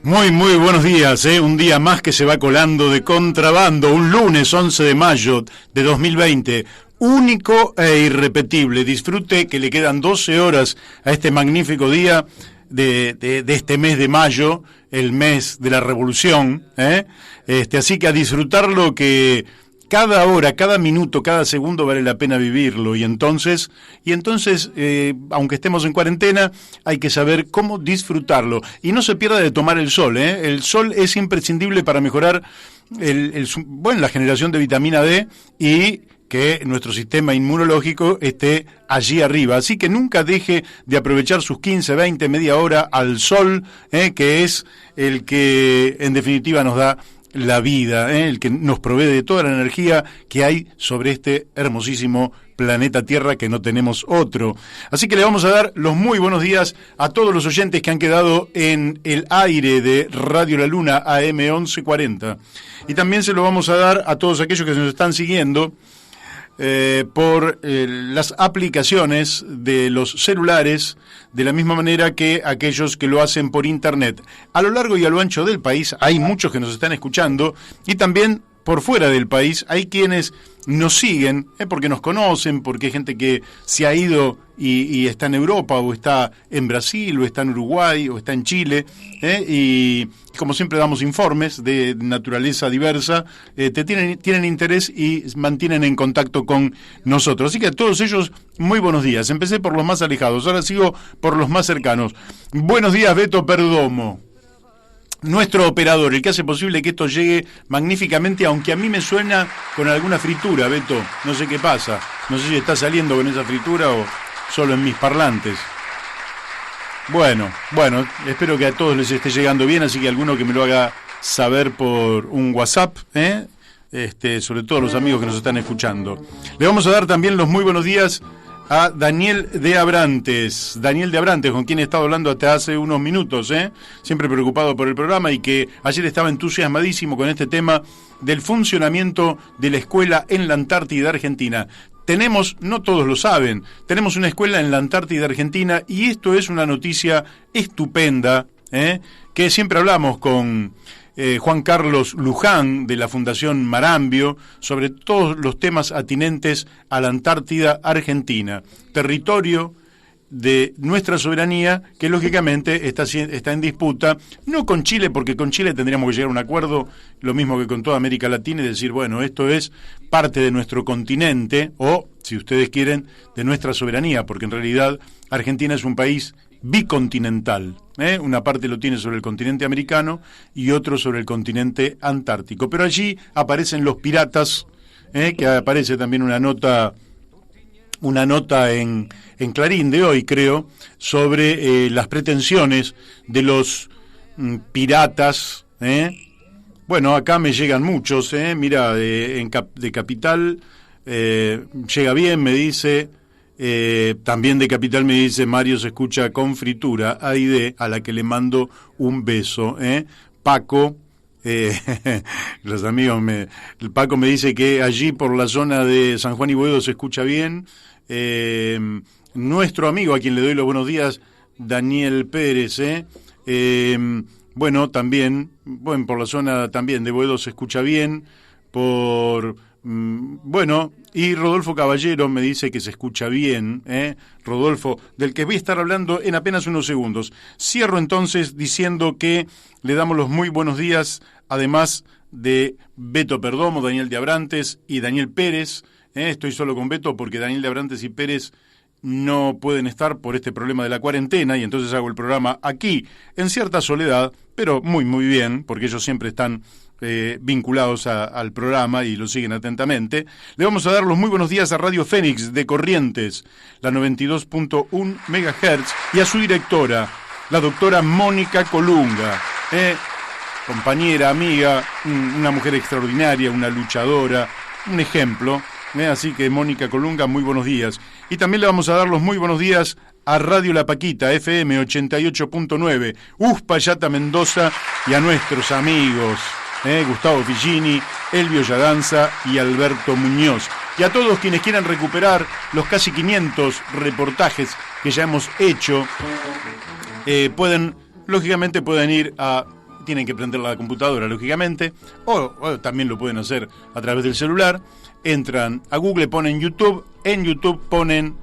Muy buenos días, un día más que se va colando de contrabando, un lunes 11 de mayo de 2020, único e irrepetible. Disfrute que le quedan 12 horas a este magnífico día de este mes de mayo, el mes de la revolución, así que a disfrutarlo, que cada hora, cada minuto, cada segundo vale la pena vivirlo. Y entonces, aunque estemos en cuarentena, hay que saber cómo disfrutarlo. Y no se pierda de tomar el sol, ¿eh? El sol es imprescindible para mejorar la generación de vitamina D y que nuestro sistema inmunológico esté allí arriba. Así que nunca deje de aprovechar sus 15, 20, media hora al sol, que es el que en definitiva nos da la vida, el que nos provee de toda la energía que hay sobre este hermosísimo planeta Tierra, que no tenemos otro. Así que le vamos a dar los muy buenos días a todos los oyentes que han quedado en el aire de Radio La Luna AM 1140. Y también se lo vamos a dar a todos aquellos que nos están siguiendo por las aplicaciones de los celulares, de la misma manera que aquellos que lo hacen por internet. A lo largo y a lo ancho del país hay muchos que nos están escuchando, y también por fuera del país hay quienes nos siguen, porque nos conocen, porque hay gente que se ha ido y está en Europa, o está en Brasil, o está en Uruguay, o está en Chile, y como siempre damos informes de naturaleza diversa, tienen interés y mantienen en contacto con nosotros. Así que a todos ellos, muy buenos días. Empecé por los más alejados, ahora sigo por los más cercanos. Buenos días, Beto Perdomo, nuestro operador, el que hace posible que esto llegue magníficamente, aunque a mí me suena con alguna fritura, Beto. No sé qué pasa. No sé si está saliendo con esa fritura o solo en mis parlantes. Bueno, espero que a todos les esté llegando bien, así que alguno que me lo haga saber por un WhatsApp, sobre todo los amigos que nos están escuchando. Le vamos a dar también los muy buenos días a Daniel de Abrantes, con quien he estado hablando hasta hace unos minutos, siempre preocupado por el programa, y que ayer estaba entusiasmadísimo con este tema del funcionamiento de la escuela en la Antártida Argentina. Tenemos, no todos lo saben, tenemos una escuela en la Antártida Argentina, y esto es una noticia estupenda, que siempre hablamos con Juan Carlos Luján de la Fundación Marambio sobre todos los temas atinentes a la Antártida Argentina, territorio de nuestra soberanía, que lógicamente está en disputa, no con Chile, porque con Chile tendríamos que llegar a un acuerdo, lo mismo que con toda América Latina, y decir, bueno, esto es parte de nuestro continente, o, si ustedes quieren, de nuestra soberanía, porque en realidad Argentina es un país bicontinental, una parte lo tiene sobre el continente americano y otro sobre el continente antártico, pero allí aparecen los piratas, que aparece también una nota en Clarín de hoy, creo, sobre las pretensiones de los piratas. Bueno, acá me llegan muchos, mira, de Capital llega bien, me dice. También de Capital me dice: Mario se escucha con fritura, Aide, a la que le mando un beso. Paco, los amigos, Paco me dice que allí por la zona de San Juan y Boedo se escucha bien. Nuestro amigo, a quien le doy los buenos días, Daniel Pérez, bueno, también, por la zona también de Boedo se escucha bien, y Rodolfo Caballero me dice que se escucha bien, Rodolfo, del que voy a estar hablando en apenas unos segundos. Cierro entonces diciendo que le damos los muy buenos días, además de Beto Perdomo, Daniel de Abrantes y Daniel Pérez. Estoy solo con Beto porque Daniel de Abrantes y Pérez no pueden estar por este problema de la cuarentena, y entonces hago el programa aquí, en cierta soledad, pero muy bien, porque ellos siempre están vinculados al programa y lo siguen atentamente. Le vamos a dar los muy buenos días a Radio Fénix de Corrientes, la 92.1 MHz, y a su directora, la doctora Mónica Colunga, compañera, amiga, una mujer extraordinaria, una luchadora, un ejemplo. Así que Mónica Colunga, muy buenos días. Y también le vamos a dar los muy buenos días a Radio La Paquita, FM 88.9, Uspallata, Mendoza, y a nuestros amigos Gustavo Figini, Elvio Yadanza y Alberto Muñoz. Y a todos quienes quieran recuperar los casi 500 reportajes que ya hemos hecho, pueden lógicamente pueden ir tienen que prender la computadora, lógicamente, o también lo pueden hacer a través del celular. Entran a Google, ponen YouTube, en YouTube ponen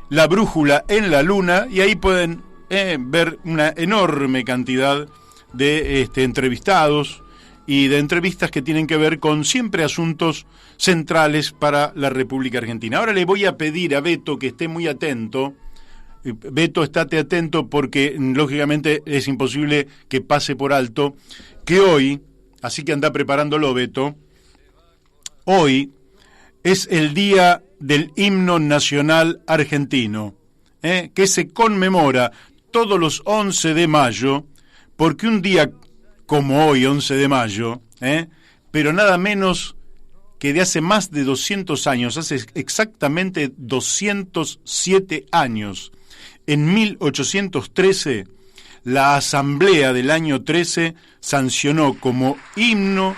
La Brújula en la Luna, y ahí pueden ver una enorme cantidad de entrevistados y de entrevistas que tienen que ver con siempre asuntos centrales para la República Argentina. Ahora le voy a pedir a Beto que esté muy atento. Beto, estate atento porque lógicamente es imposible que pase por alto que hoy, así que anda preparándolo, Beto, hoy es el día del himno nacional argentino, que se conmemora todos los 11 de mayo, porque un día como hoy, 11 de mayo, pero nada menos que de hace más de 200 años, hace exactamente 207 años, en 1813, la Asamblea del año 13 sancionó como himno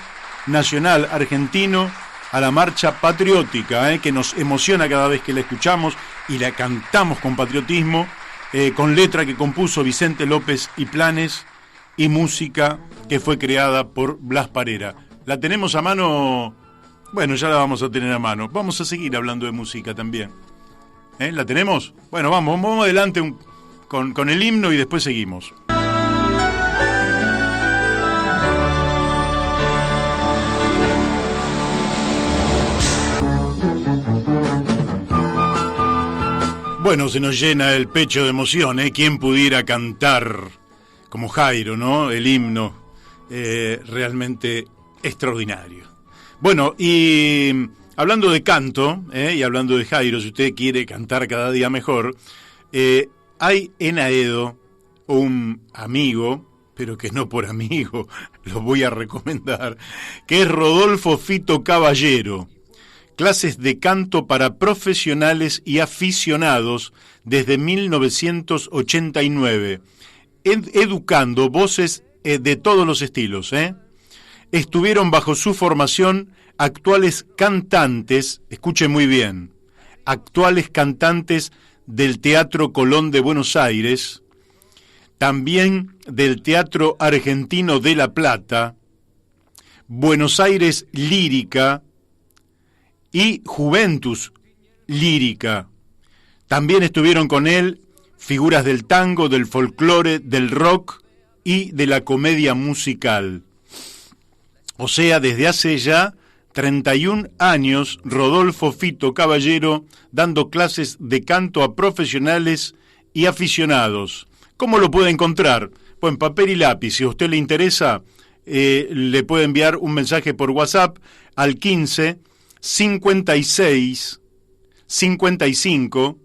nacional argentino a la marcha patriótica, que nos emociona cada vez que la escuchamos y la cantamos con patriotismo, con letra que compuso Vicente López y Planes y música que fue creada por Blas Parera. ¿La tenemos a mano? Bueno, ya la vamos a tener a mano. Vamos a seguir hablando de música también. ¿La tenemos? Bueno, vamos adelante con el himno y después seguimos. Bueno, se nos llena el pecho de emoción, ¿Quién pudiera cantar como Jairo, ¿no? El himno realmente extraordinario. Bueno, y hablando de canto, y hablando de Jairo, si usted quiere cantar cada día mejor, hay en Aedo un amigo, pero que no por amigo, lo voy a recomendar, que es Rodolfo Fito Caballero. Clases de canto para profesionales y aficionados desde 1989, educando voces de todos los estilos. Estuvieron bajo su formación actuales cantantes, escuchen muy bien, actuales cantantes del Teatro Colón de Buenos Aires, también del Teatro Argentino de La Plata, Buenos Aires Lírica y Juventus Lírica. También estuvieron con él figuras del tango, del folclore, del rock y de la comedia musical. O sea, desde hace ya 31 años, Rodolfo Fito Caballero dando clases de canto a profesionales y aficionados. ¿Cómo lo puede encontrar? Pues en papel y lápiz. Si a usted le interesa, le puede enviar un mensaje por WhatsApp al 15 56 55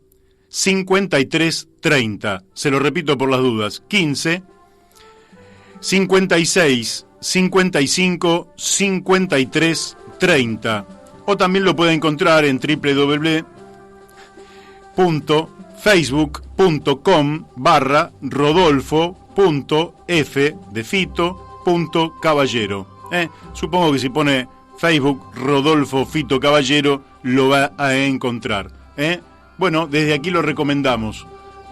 53 30. Se lo repito por las dudas. 15 56 55 53 30. O también lo puede encontrar en www.facebook.com/rodolfo.f.caballero. Supongo que si pone Facebook Rodolfo Fito Caballero lo va a encontrar. Bueno, desde aquí lo recomendamos.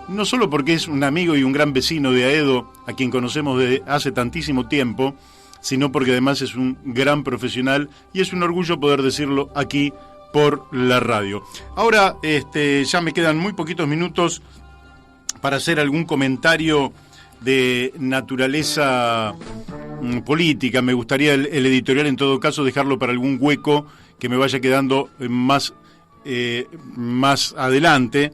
No solo porque es un amigo y un gran vecino de Aedo, a quien conocemos desde hace tantísimo tiempo, sino porque además es un gran profesional y es un orgullo poder decirlo aquí por la radio. Ahora ya me quedan muy poquitos minutos para hacer algún comentario de naturaleza política. Me gustaría el editorial, en todo caso, dejarlo para algún hueco que me vaya quedando más adelante,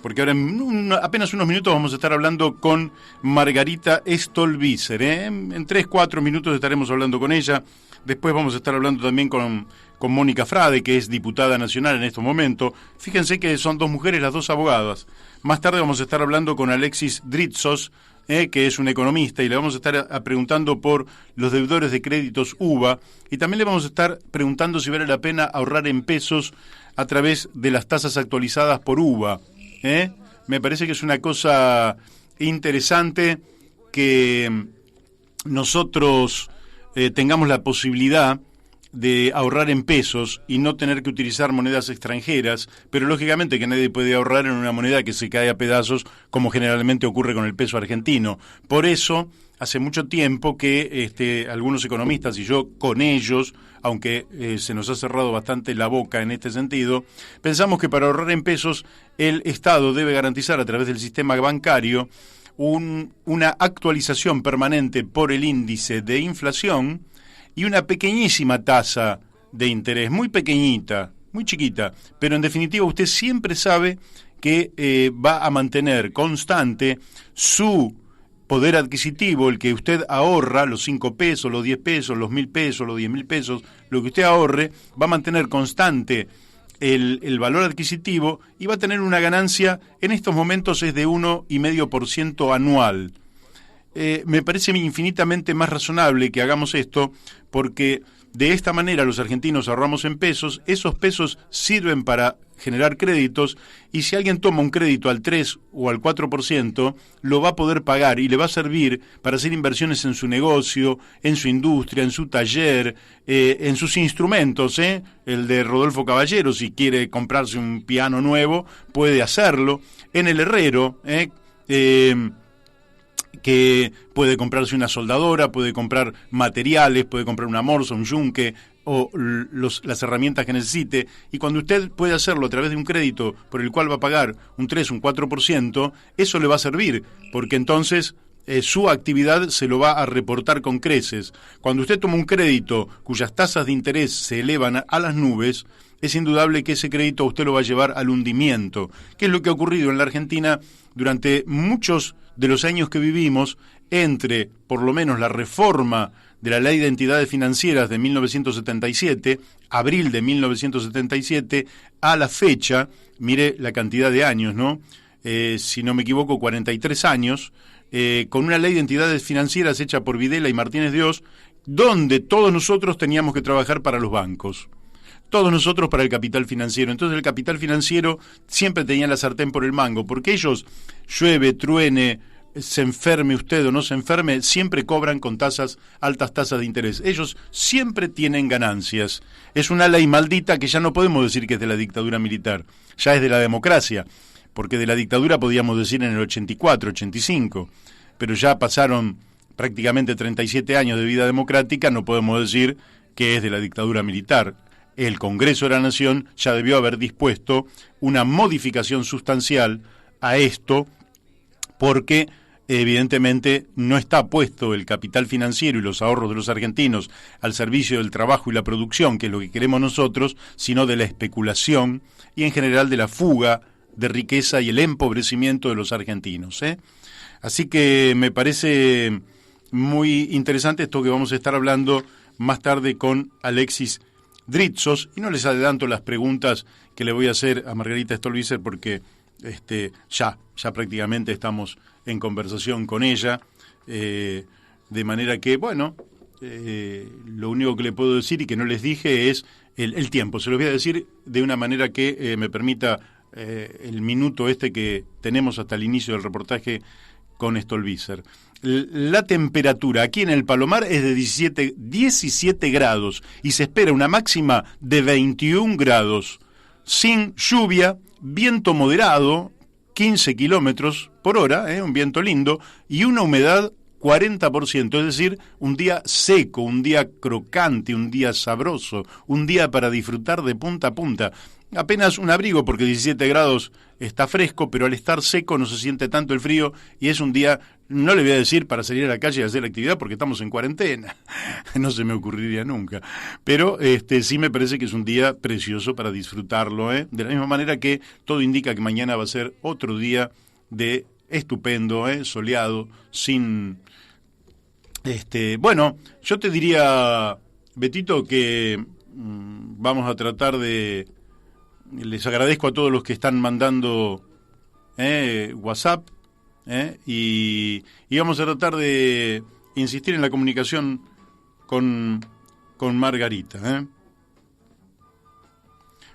porque ahora en apenas unos minutos vamos a estar hablando con Margarita Stolbizer. En 3-4 minutos estaremos hablando con ella. Después vamos a estar hablando también con Mónica Frade, que es diputada nacional en estos momentos. Fíjense que son dos mujeres, las dos abogadas. Más tarde vamos a estar hablando con Alexis Dritsos, que es un economista, y le vamos a estar preguntando por los deudores de créditos UBA, y también le vamos a estar preguntando si vale la pena ahorrar en pesos a través de las tasas actualizadas por UBA. Me parece que es una cosa interesante que nosotros tengamos la posibilidad de ahorrar en pesos y no tener que utilizar monedas extranjeras, pero lógicamente que nadie puede ahorrar en una moneda que se cae a pedazos, como generalmente ocurre con el peso argentino. Por eso, hace mucho tiempo que algunos economistas, y yo con ellos, aunque se nos ha cerrado bastante la boca en este sentido, pensamos que para ahorrar en pesos el Estado debe garantizar a través del sistema bancario una actualización permanente por el índice de inflación y una pequeñísima tasa de interés, muy pequeñita, muy chiquita, pero en definitiva usted siempre sabe que va a mantener constante su poder adquisitivo, el que usted ahorra, los 5 pesos, los 10 pesos, los 1.000 pesos, los 10.000 pesos, lo que usted ahorre, va a mantener constante el valor adquisitivo y va a tener una ganancia, en estos momentos es de 1,5% anual. Me parece infinitamente más razonable que hagamos esto, porque de esta manera los argentinos ahorramos en pesos, esos pesos sirven para generar créditos, y si alguien toma un crédito al 3 o al 4%, lo va a poder pagar y le va a servir para hacer inversiones en su negocio, en su industria, en su taller, en sus instrumentos. El de Rodolfo Caballero, si quiere comprarse un piano nuevo, puede hacerlo. En el herrero, que puede comprarse una soldadora, puede comprar materiales, puede comprar una morsa, un yunque o las herramientas que necesite, y cuando usted puede hacerlo a través de un crédito por el cual va a pagar un 3, un 4%, eso le va a servir, porque entonces su actividad se lo va a reportar con creces. Cuando usted toma un crédito cuyas tasas de interés se elevan a las nubes, es indudable que ese crédito usted lo va a llevar al hundimiento, que es lo que ha ocurrido en la Argentina durante muchos de los años que vivimos, entre, por lo menos, la reforma de la Ley de Entidades Financieras de 1977, abril de 1977, a la fecha, mire la cantidad de años, ¿no? Si no me equivoco, 43 años, con una Ley de Entidades Financieras hecha por Videla y Martínez de Oz, donde todos nosotros teníamos que trabajar para los bancos. Todos nosotros para el capital financiero. Entonces el capital financiero siempre tenía la sartén por el mango, porque ellos, llueve, truene, se enferme usted o no se enferme, siempre cobran con altas tasas de interés. Ellos siempre tienen ganancias. Es una ley maldita que ya no podemos decir que es de la dictadura militar, ya es de la democracia, porque de la dictadura podíamos decir en el 84, 85, pero ya pasaron prácticamente 37 años de vida democrática, no podemos decir que es de la dictadura militar. El Congreso de la Nación ya debió haber dispuesto una modificación sustancial a esto, porque evidentemente no está puesto el capital financiero y los ahorros de los argentinos al servicio del trabajo y la producción, que es lo que queremos nosotros, sino de la especulación y en general de la fuga de riqueza y el empobrecimiento de los argentinos. Así que me parece muy interesante esto que vamos a estar hablando más tarde con Alexis Dritsos, y no les adelanto las preguntas que le voy a hacer a Margarita Stolbizer, porque ya prácticamente estamos en conversación con ella, de manera que, bueno, lo único que le puedo decir y que no les dije es el tiempo. Se los voy a decir de una manera que me permita el minuto que tenemos hasta el inicio del reportaje con Stolbizer. La temperatura aquí en el Palomar es de 17 grados y se espera una máxima de 21 grados, sin lluvia, viento moderado, 15 kilómetros por hora, un viento lindo, y una humedad 40%, es decir, un día seco, un día crocante, un día sabroso, un día para disfrutar de punta a punta. Apenas un abrigo, porque 17 grados está fresco, pero al estar seco no se siente tanto el frío, y es un día, no le voy a decir para salir a la calle y hacer actividad, porque estamos en cuarentena, no se me ocurriría nunca, pero sí me parece que es un día precioso para disfrutarlo, de la misma manera que todo indica que mañana va a ser otro día de estupendo, soleado, sin... Bueno, yo te diría, Betito, que vamos a tratar de... Les agradezco a todos los que están mandando WhatsApp, y vamos a tratar de insistir en la comunicación con Margarita.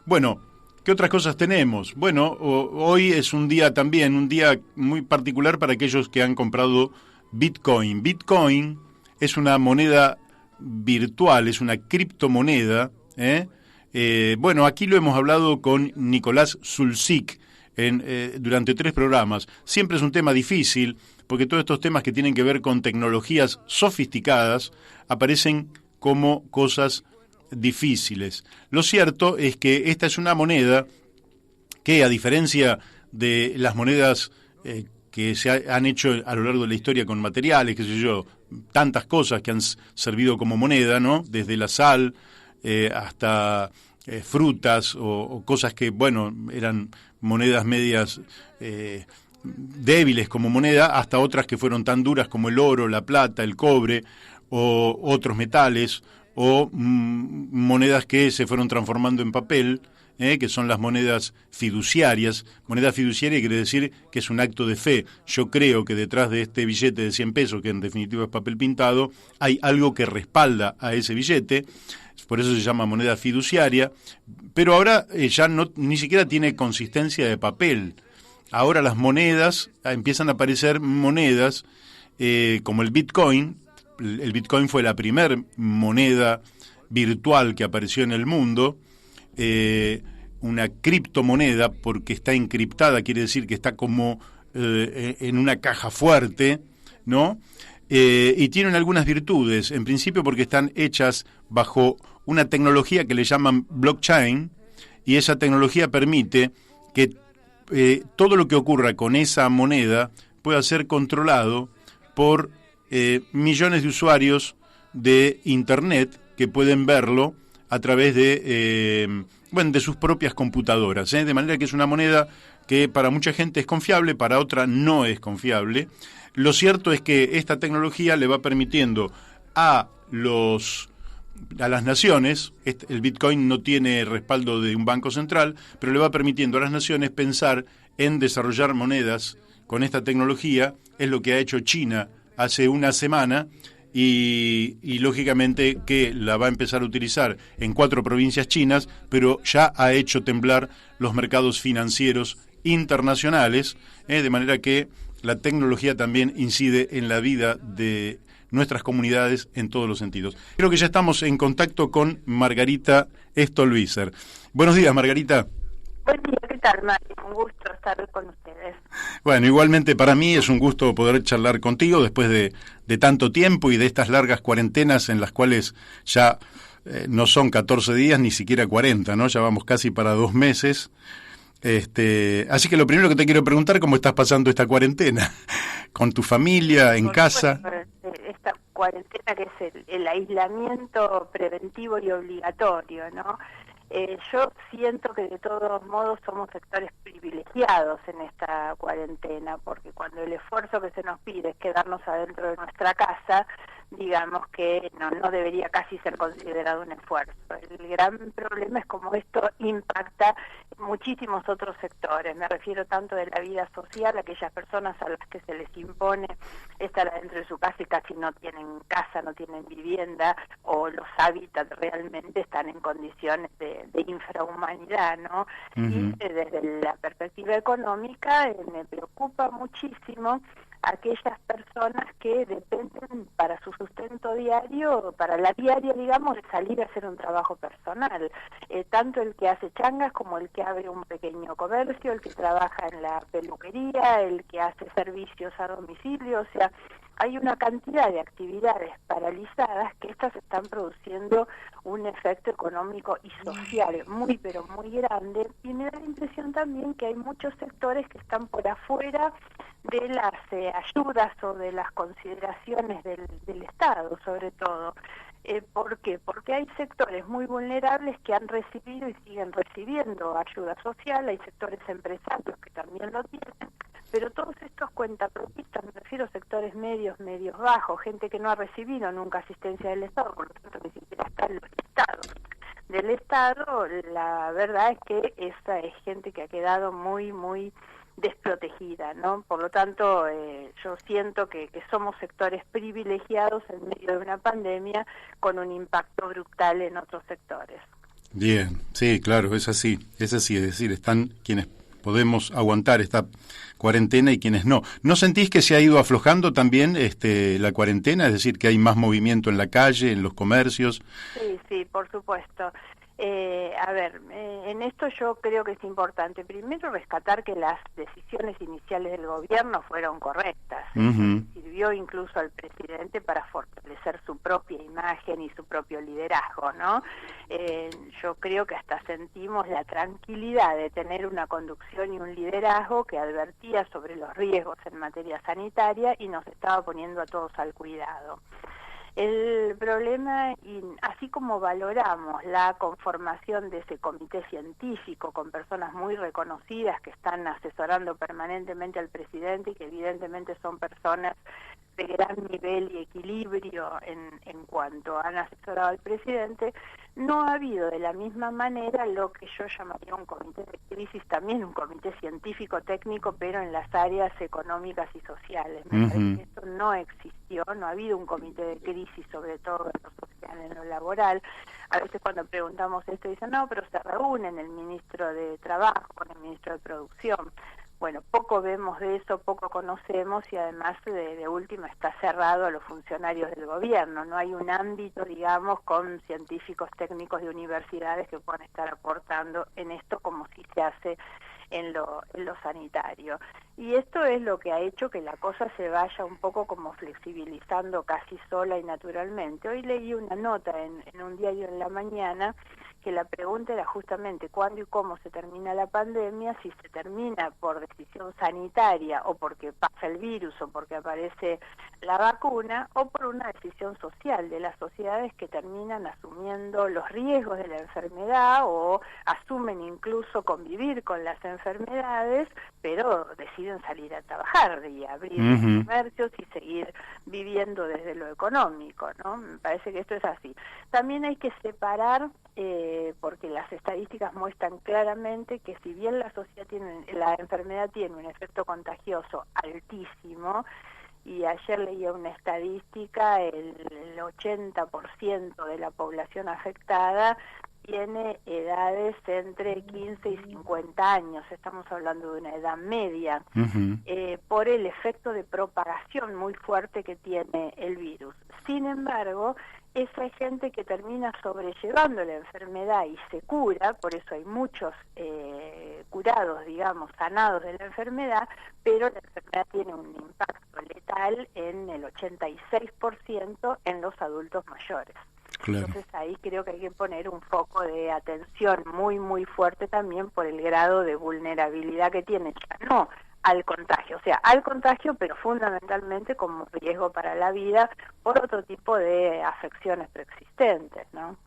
Bueno, ¿qué otras cosas tenemos? Bueno, hoy es un día también, un día muy particular para aquellos que han comprado Bitcoin. Bitcoin es una moneda virtual, es una criptomoneda. Bueno, aquí lo hemos hablado con Nicolás Zulzik durante 3 programas. Siempre es un tema difícil, porque todos estos temas que tienen que ver con tecnologías sofisticadas aparecen como cosas difíciles. Lo cierto es que esta es una moneda que, a diferencia de las monedas que han hecho a lo largo de la historia con materiales, qué sé yo, tantas cosas que han servido como moneda, ¿no? Desde la sal hasta frutas o cosas que, bueno, eran monedas medias débiles como moneda, hasta otras que fueron tan duras como el oro, la plata, el cobre o otros metales, o monedas que se fueron transformando en papel, que son las monedas fiduciarias. Moneda fiduciaria quiere decir que es un acto de fe. Yo creo que detrás de este billete de 100 pesos, que en definitiva es papel pintado, hay algo que respalda a ese billete, por eso se llama moneda fiduciaria, pero ahora ya ni siquiera tiene consistencia de papel. Ahora las monedas, empiezan a aparecer monedas como el Bitcoin. El Bitcoin fue la primer moneda virtual que apareció en el mundo, una criptomoneda, porque está encriptada, quiere decir que está como en una caja fuerte, ¿no? Y tienen algunas virtudes, en principio porque están hechas bajo una tecnología que le llaman blockchain, y esa tecnología permite que todo lo que ocurra con esa moneda pueda ser controlado por millones de usuarios de Internet que pueden verlo a través de sus propias computadoras, de manera que es una moneda que para mucha gente es confiable, para otra no es confiable. Lo cierto es que esta tecnología le va permitiendo a las naciones, el Bitcoin no tiene respaldo de un banco central, pero le va permitiendo a las naciones pensar en desarrollar monedas con esta tecnología. Es lo que ha hecho China hace una semana y lógicamente que la va a empezar a utilizar en 4 provincias chinas, pero ya ha hecho temblar los mercados financieros internacionales, de manera que la tecnología también incide en la vida de nuestras comunidades en todos los sentidos. Creo que ya estamos en contacto con Margarita Stolbizer. Buenos días, Margarita. Buen día, ¿qué tal, Mario? Un gusto estar con ustedes. Bueno, igualmente para mí es un gusto poder charlar contigo después de tanto tiempo y de estas largas cuarentenas en las cuales ya no son 14 días, ni siquiera 40, ¿no? Ya vamos casi para 2 meses. Así que lo primero que te quiero preguntar, ¿cómo estás pasando esta cuarentena? ¿Con tu familia, en casa? Esta cuarentena que es el aislamiento preventivo y obligatorio, ¿no? Yo siento que de todos modos somos sectores privilegiados en esta cuarentena, porque cuando el esfuerzo que se nos pide es quedarnos adentro de nuestra casa, digamos que no debería casi ser considerado un esfuerzo. El gran problema es cómo esto impacta muchísimos otros sectores. Me refiero tanto de la vida social, aquellas personas a las que se les impone estar adentro de su casa y casi no tienen casa, no tienen vivienda, o los hábitats realmente están en condiciones de infrahumanidad, ¿no? Uh-huh. Y desde la perspectiva económica me preocupa muchísimo aquellas personas que dependen para su sustento diario, para la diaria, digamos, de salir a hacer un trabajo personal. Tanto el que hace changas como el que abre un pequeño comercio, el que trabaja en la peluquería, el que hace servicios a domicilio, o sea, hay una cantidad de actividades paralizadas que estas están produciendo un efecto económico y social muy, pero muy grande, y me da la impresión también que hay muchos sectores que están por afuera de las ayudas o de las consideraciones del Estado, sobre todo. ¿Por qué? Porque hay sectores muy vulnerables que han recibido y siguen recibiendo ayuda social, hay sectores empresarios que también lo tienen, pero todos estos cuentapropistas, me refiero a sectores medios bajos, gente que no ha recibido nunca asistencia del Estado, por lo tanto ni siquiera está en los estados del Estado, la verdad es que esa es gente que ha quedado muy, muy desprotegida, ¿no? Por lo tanto, yo siento que somos sectores privilegiados en medio de una pandemia con un impacto brutal en otros sectores. Bien, sí, claro, es así, es decir, están quienes podemos aguantar esta cuarentena y quienes no. ¿No sentís que se ha ido aflojando también la cuarentena? Es decir, que hay más movimiento en la calle, en los comercios. Sí, por supuesto. En esto yo creo que es importante primero rescatar que las decisiones iniciales del gobierno fueron correctas. Sirvió incluso al presidente para fortalecer su propia imagen y su propio liderazgo, ¿no? Yo creo que hasta sentimos la tranquilidad de tener una conducción y un liderazgo que advertía sobre los riesgos en materia sanitaria y nos estaba poniendo a todos al cuidado. El problema, y así como valoramos la conformación de ese comité científico con personas muy reconocidas que están asesorando permanentemente al presidente y que evidentemente son personas de gran nivel y equilibrio en cuanto han asesorado al presidente, no ha habido de la misma manera lo que yo llamaría un comité de crisis, también un comité científico técnico, pero en las áreas económicas y sociales. Me parece que esto no existió, no ha habido un comité de crisis, sobre todo en lo social, en lo laboral. A veces cuando preguntamos esto dicen, no, pero se reúnen el ministro de Trabajo con el ministro de Producción. Bueno, poco vemos de eso, poco conocemos y además de última está cerrado a los funcionarios del gobierno. No hay un ámbito, digamos, con científicos técnicos de universidades que puedan estar aportando en esto como si se hace en lo sanitario. Y esto es lo que ha hecho que la cosa se vaya un poco como flexibilizando casi sola y naturalmente. Hoy leí una nota en un diario en la mañana que la pregunta era justamente cuándo y cómo se termina la pandemia, si se termina por decisión sanitaria o porque pasa el virus o porque aparece la vacuna o por una decisión social de las sociedades que terminan asumiendo los riesgos de la enfermedad o asumen incluso convivir con las enfermedades, pero deciden salir a trabajar y abrir comercios y seguir viviendo desde lo económico, ¿no? Me parece que esto es así. También hay que separar porque las estadísticas muestran claramente que si bien la enfermedad tiene un efecto contagioso altísimo, y ayer leía una estadística, el 80% de la población afectada tiene edades entre 15 y 50 años, estamos hablando de una edad media, por el efecto de propagación muy fuerte que tiene el virus. Sin embargo, esa gente que termina sobrellevando la enfermedad y se cura, por eso hay muchos curados, digamos, sanados de la enfermedad, pero la enfermedad tiene un impacto letal en el 86% en los adultos mayores. Claro. Entonces ahí creo que hay que poner un foco de atención muy, muy fuerte también por el grado de vulnerabilidad que tiene, ya no al contagio, o sea, al contagio, pero fundamentalmente como riesgo para la vida por otro tipo de afecciones preexistentes, ¿no?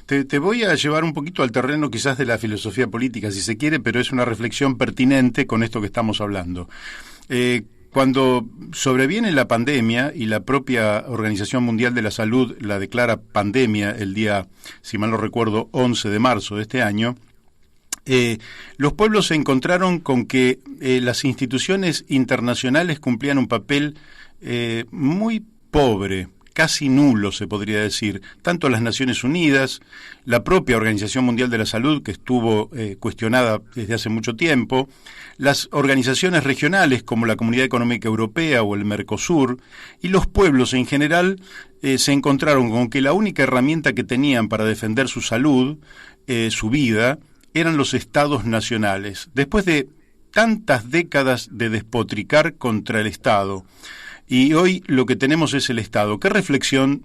Te voy a llevar un poquito al terreno quizás de la filosofía política, si se quiere, pero es una reflexión pertinente con esto que estamos hablando. Cuando sobreviene la pandemia y la propia Organización Mundial de la Salud la declara pandemia el día, si mal no recuerdo, 11 de marzo de este año, los pueblos se encontraron con que las instituciones internacionales cumplían un papel muy pobre, casi nulo se podría decir, tanto las Naciones Unidas, la propia Organización Mundial de la Salud, que estuvo cuestionada desde hace mucho tiempo, las organizaciones regionales como la Comunidad Económica Europea o el Mercosur, y los pueblos en general se encontraron con que la única herramienta que tenían para defender su salud, su vida, eran los estados nacionales. Después de tantas décadas de despotricar contra el Estado, y hoy lo que tenemos es el Estado. ¿Qué reflexión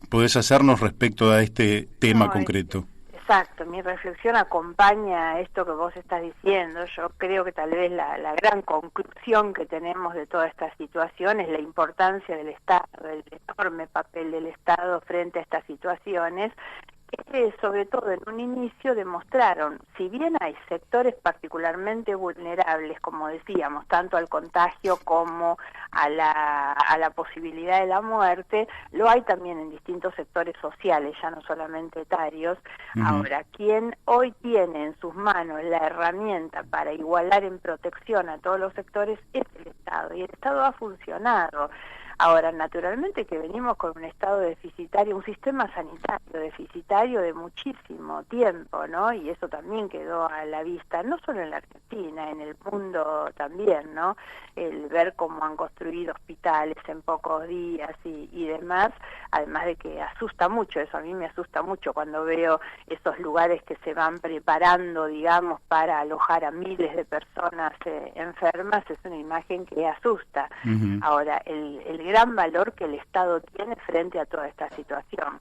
podés hacernos respecto a este tema concreto? Exacto, mi reflexión acompaña a esto que vos estás diciendo. Yo creo que tal vez la gran conclusión que tenemos de toda esta situación es la importancia del Estado, el enorme papel del Estado frente a estas situaciones, que sobre todo en un inicio demostraron, si bien hay sectores particularmente vulnerables, como decíamos, tanto al contagio como a la posibilidad de la muerte, lo hay también en distintos sectores sociales, ya no solamente etarios. Ahora, quien hoy tiene en sus manos la herramienta para igualar en protección a todos los sectores es el Estado, y el Estado ha funcionado. Ahora, naturalmente que venimos con un estado deficitario, un sistema sanitario deficitario de muchísimo tiempo, ¿no? Y eso también quedó a la vista, no solo en la Argentina, en el mundo también, ¿no? El ver cómo han construido hospitales en pocos días y demás, además de que asusta mucho, eso a mí me asusta mucho cuando veo esos lugares que se van preparando, digamos, para alojar a miles de personas enfermas, es una imagen que asusta. Ahora, el gran valor que el Estado tiene frente a toda esta situación.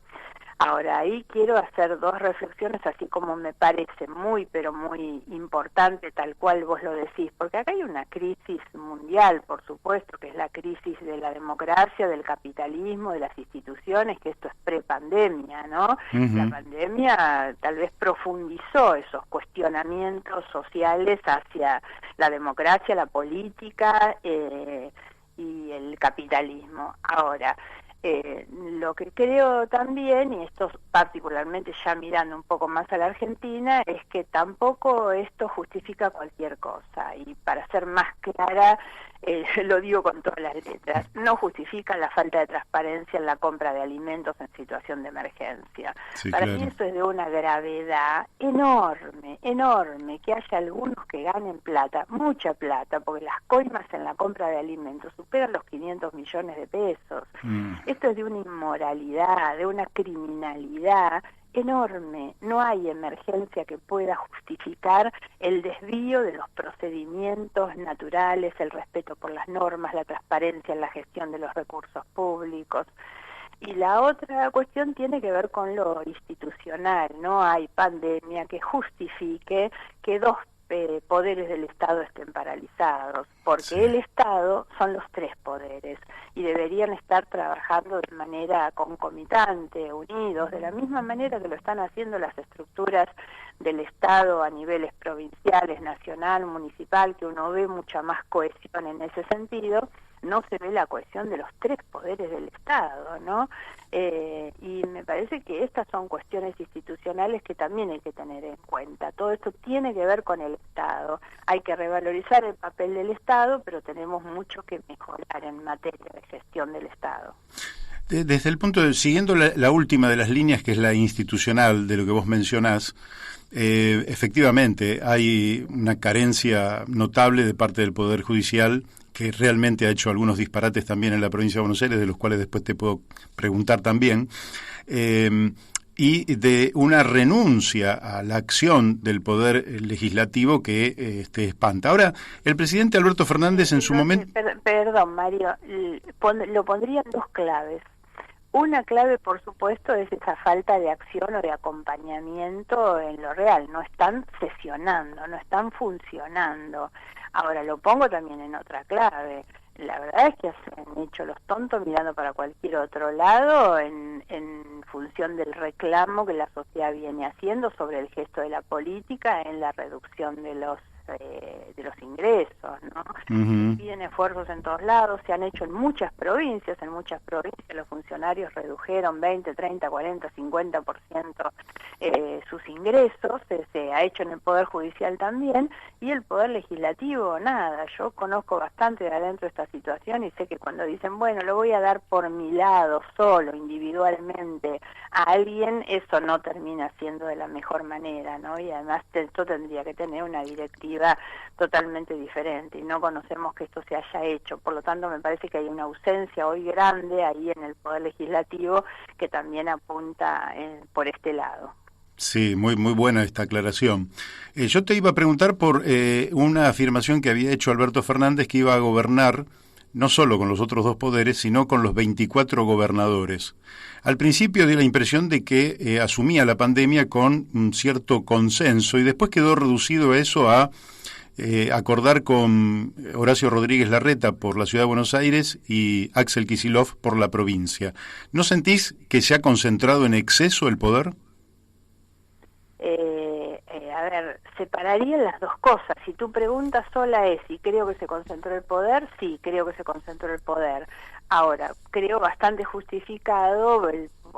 Ahora, ahí quiero hacer dos reflexiones, así como me parece muy, pero muy importante, tal cual vos lo decís, porque acá hay una crisis mundial, por supuesto, que es la crisis de la democracia, del capitalismo, de las instituciones, que esto es prepandemia, ¿no? La pandemia tal vez profundizó esos cuestionamientos sociales hacia la democracia, la política y el capitalismo. Ahora, lo que creo también, y esto particularmente ya mirando un poco más a la Argentina, es que tampoco esto justifica cualquier cosa, y para ser más clara, lo digo con todas las letras, no justifica la falta de transparencia en la compra de alimentos en situación de emergencia. Sí, para claro. mí eso es de una gravedad enorme, enorme, que haya algunos que ganen plata, mucha plata, porque las coimas en la compra de alimentos superan los 500 millones de pesos. Esto es de una inmoralidad, de una criminalidad enorme. No hay emergencia que pueda justificar el desvío de los procedimientos naturales, el respeto por las normas, la transparencia en la gestión de los recursos públicos. Y la otra cuestión tiene que ver con lo institucional. No hay pandemia que justifique que dos poderes del Estado estén paralizados, porque el Estado son los tres poderes y deberían estar trabajando de manera concomitante, unidos, de la misma manera que lo están haciendo las estructuras del Estado a niveles provinciales, nacional, municipal, que uno ve mucha más cohesión en ese sentido. No se ve la cohesión de los tres poderes del Estado, ¿no? Y me parece que estas son cuestiones institucionales que también hay que tener en cuenta. Todo esto tiene que ver con el Estado. Hay que revalorizar el papel del Estado, pero tenemos mucho que mejorar en materia de gestión del Estado. Desde el punto de, siguiendo la última de las líneas, que es la institucional de lo que vos mencionás, efectivamente hay una carencia notable de parte del Poder Judicial, que realmente ha hecho algunos disparates también en la provincia de Buenos Aires, de los cuales después te puedo preguntar también, y de una renuncia a la acción del Poder Legislativo que espanta. Ahora, el presidente Alberto Fernández en su momento... Perdón, Mario, lo pondría en dos claves. Una clave, por supuesto, es esa falta de acción o de acompañamiento en lo real. No están sesionando, no están funcionando. Ahora, lo pongo también en otra clave. La verdad es que se han hecho los tontos mirando para cualquier otro lado en función del reclamo que la sociedad viene haciendo sobre el gesto de la política en la reducción de los ingresos, ¿no? Piden esfuerzos en todos lados, se han hecho en muchas provincias los funcionarios redujeron 20, 30, 40, 50% sus ingresos, se ha hecho en el Poder Judicial también, y el Poder Legislativo, nada. Yo conozco bastante de adentro esta situación y sé que cuando dicen, bueno, lo voy a dar por mi lado, solo, individualmente, a alguien, eso no termina siendo de la mejor manera, ¿no? Y además esto tendría que tener una directiva totalmente diferente, y no conocemos que esto se haya hecho. Por lo tanto, me parece que hay una ausencia hoy grande ahí en el Poder Legislativo que también apunta por este lado. Sí, muy buena esta aclaración. Yo te iba a preguntar por una afirmación que había hecho Alberto Fernández, que iba a gobernar no solo con los otros dos poderes, sino con los 24 gobernadores. Al principio dio la impresión de que asumía la pandemia con un cierto consenso, y después quedó reducido eso a acordar con Horacio Rodríguez Larreta por la Ciudad de Buenos Aires y Axel Kicillof por la provincia. ¿No sentís que se ha concentrado en exceso el poder? A ver, separaría las dos cosas. Si tu pregunta sola es si creo que se concentró el poder, sí, creo que se concentró el poder. Ahora, creo bastante justificado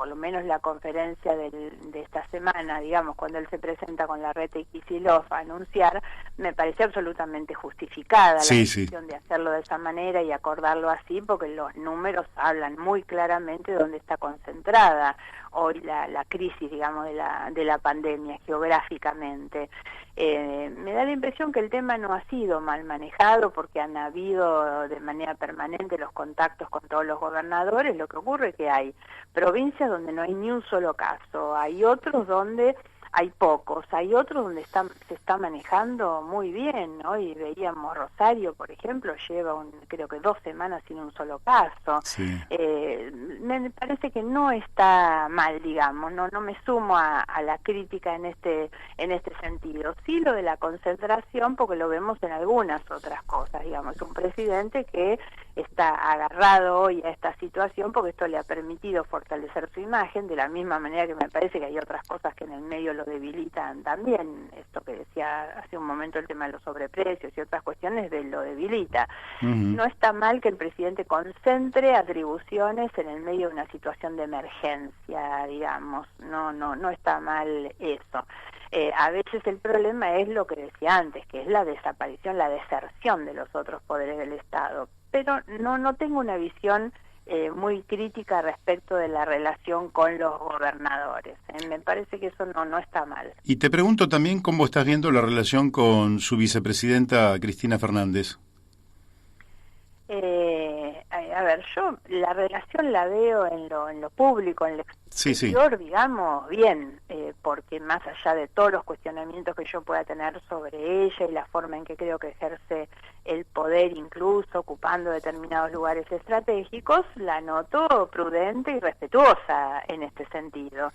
por lo menos la conferencia de esta semana, digamos, cuando él se presenta con la red Kicillof a anunciar, me parece absolutamente justificada la decisión de hacerlo de esa manera y acordarlo así, porque los números hablan muy claramente de dónde está concentrada hoy la crisis, digamos, de la pandemia geográficamente. Me da la impresión que el tema no ha sido mal manejado porque han habido de manera permanente los contactos con todos los gobernadores. Lo que ocurre es que hay provincias donde no hay ni un solo caso, hay otros donde hay pocos, hay otros donde se está manejando muy bien, ¿no? Y veíamos Rosario, por ejemplo, lleva creo que 2 semanas sin un solo caso. Sí. Me parece que no está mal, digamos, no me sumo a la crítica en este sentido. Sí, lo de la concentración, porque lo vemos en algunas otras cosas, digamos, un presidente que está agarrado hoy a esta situación porque esto le ha permitido fortalecer su imagen, de la misma manera que me parece que hay otras cosas que en el medio lo debilitan también. Esto que decía hace un momento, el tema de los sobreprecios y otras cuestiones, lo debilita. No está mal que el presidente concentre atribuciones en el medio de una situación de emergencia, digamos, no está mal eso. A veces el problema es lo que decía antes, que es la desaparición, la deserción de los otros poderes del Estado. Pero no tengo una visión muy crítica respecto de la relación con los gobernadores. Me parece que eso no está mal. Y te pregunto también cómo estás viendo la relación con su vicepresidenta Cristina Fernández. A ver, yo la relación la veo en lo público, en lo exterior, digamos, bien, porque más allá de todos los cuestionamientos que yo pueda tener sobre ella y la forma en que creo que ejerce el poder, incluso ocupando determinados lugares estratégicos, la noto prudente y respetuosa en este sentido.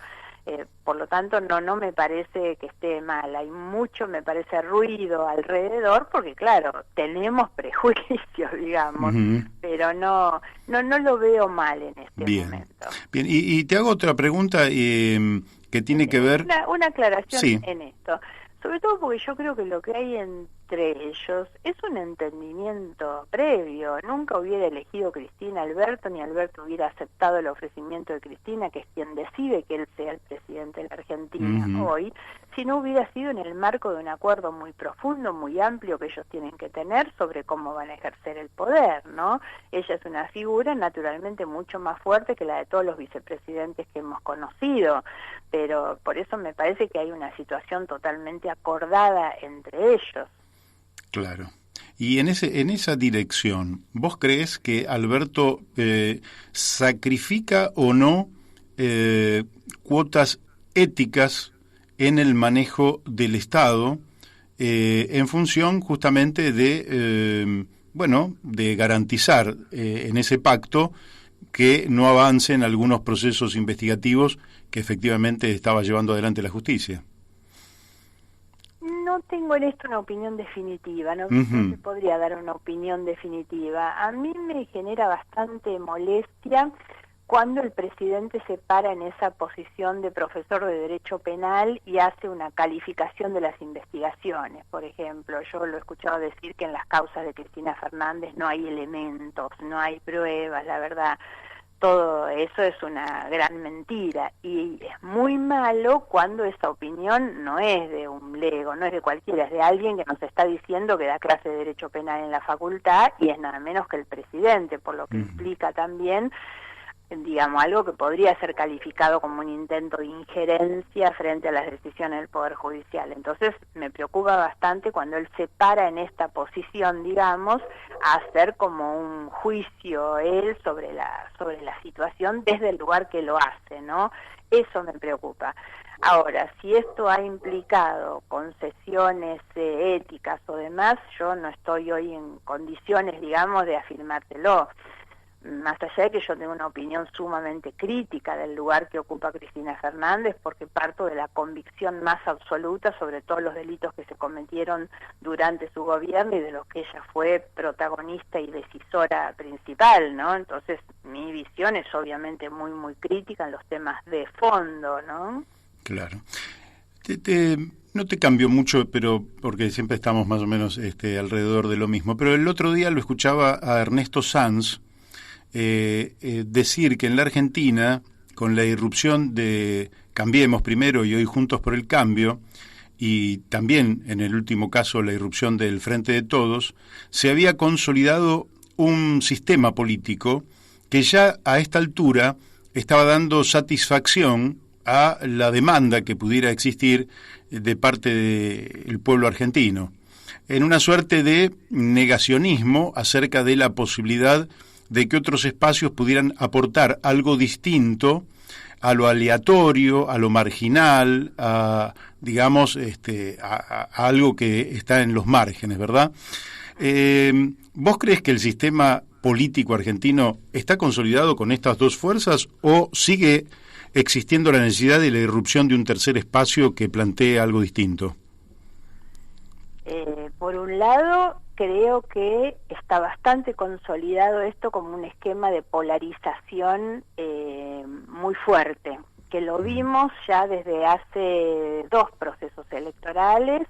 Por lo tanto, no me parece que esté mal. Hay mucho, me parece, ruido alrededor, porque claro, tenemos prejuicios, digamos, pero no lo veo mal en este momento. Bien, y te hago otra pregunta que tiene que ver... Una aclaración en esto. Sobre todo porque yo creo que lo que hay entre ellos es un entendimiento previo. Nunca hubiera elegido Cristina Alberto, ni Alberto hubiera aceptado el ofrecimiento de Cristina, que es quien decide que él sea el presidente de la Argentina hoy, si no hubiera sido en el marco de un acuerdo muy profundo, muy amplio que ellos tienen que tener sobre cómo van a ejercer el poder, ¿no? Ella es una figura naturalmente mucho más fuerte que la de todos los vicepresidentes que hemos conocido, pero por eso me parece que hay una situación totalmente acordada entre ellos. Claro. Y en esa dirección, ¿vos crees que Alberto sacrifica o no cuotas éticas en el manejo del Estado en función justamente de garantizar en ese pacto que no avancen algunos procesos investigativos que efectivamente estaba llevando adelante la justicia? No tengo en esto una opinión definitiva, no se podría dar una opinión definitiva. A mí me genera bastante molestia cuando el presidente se para en esa posición de profesor de Derecho Penal y hace una calificación de las investigaciones. Por ejemplo, yo lo he escuchado decir que en las causas de Cristina Fernández no hay elementos, no hay pruebas, la verdad. Todo eso es una gran mentira y es muy malo cuando esa opinión no es de un lego, no es de cualquiera, es de alguien que nos está diciendo que da clase de Derecho Penal en la facultad y es nada menos que el presidente, por lo que implica también, digamos, algo que podría ser calificado como un intento de injerencia frente a las decisiones del Poder Judicial. Entonces me preocupa bastante cuando él se para en esta posición, digamos, a hacer como un juicio él sobre la situación desde el lugar que lo hace, ¿no? Eso me preocupa. Ahora, si esto ha implicado concesiones éticas o demás, yo no estoy hoy en condiciones, digamos, de afirmártelo. Más allá de que yo tengo una opinión sumamente crítica del lugar que ocupa Cristina Fernández, porque parto de la convicción más absoluta sobre todos los delitos que se cometieron durante su gobierno y de los que ella fue protagonista y decisora principal, ¿no? Entonces, mi visión es obviamente muy, muy crítica en los temas de fondo, ¿no? Claro. No te cambió mucho, pero porque siempre estamos más o menos alrededor de lo mismo, pero el otro día lo escuchaba a Ernesto Sanz decir que en la Argentina con la irrupción de Cambiemos primero y hoy Juntos por el Cambio, y también en el último caso la irrupción del Frente de Todos, se había consolidado un sistema político que ya a esta altura estaba dando satisfacción a la demanda que pudiera existir de parte del pueblo argentino, en una suerte de negacionismo acerca de la posibilidad de que otros espacios pudieran aportar algo distinto a lo aleatorio, a lo marginal, a, digamos, a algo que está en los márgenes, ¿verdad? ¿Vos crees que el sistema político argentino está consolidado con estas dos fuerzas o sigue existiendo la necesidad de la irrupción de un tercer espacio que plantee algo distinto? Por un lado, creo que está bastante consolidado esto como un esquema de polarización muy fuerte, que lo vimos ya desde hace 2 procesos electorales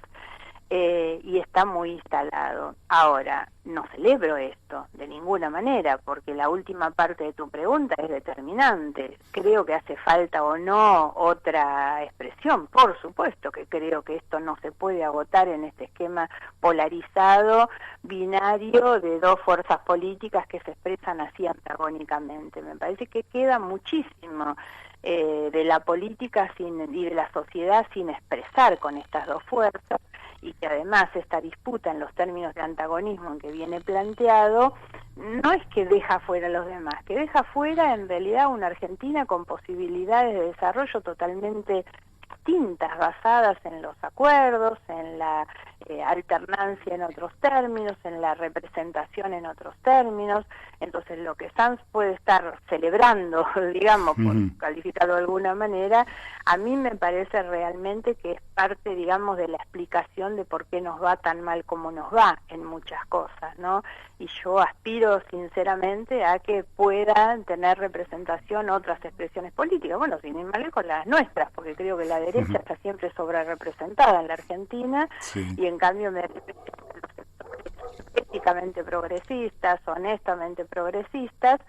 y está muy instalado. Ahora, no celebro esto de ninguna manera, porque la última parte de tu pregunta es determinante. Creo que hace falta o no otra expresión. Por supuesto que creo que esto no se puede agotar en este esquema polarizado, binario, de 2 fuerzas políticas que se expresan así antagónicamente. Me parece que queda muchísimo de la política y de la sociedad sin expresar con estas 2 fuerzas, y que además esta disputa en los términos de antagonismo en que viene planteado, no es que deja fuera a los demás, que deja fuera en realidad una Argentina con posibilidades de desarrollo totalmente distintas, basadas en los acuerdos, en la alternancia en otros términos, en la representación en otros términos. Entonces lo que Sanz puede estar celebrando, digamos, por calificarlo de alguna manera, a mí me parece realmente que es parte, digamos, de la explicación de por qué nos va tan mal como nos va en muchas cosas, ¿no? Y yo aspiro sinceramente a que puedan tener representación otras expresiones políticas, bueno, sin ir más lejos las nuestras, porque creo que la derecha está siempre sobre representada en la Argentina, y en cambio me éticamente progresistas, honestamente progresistas,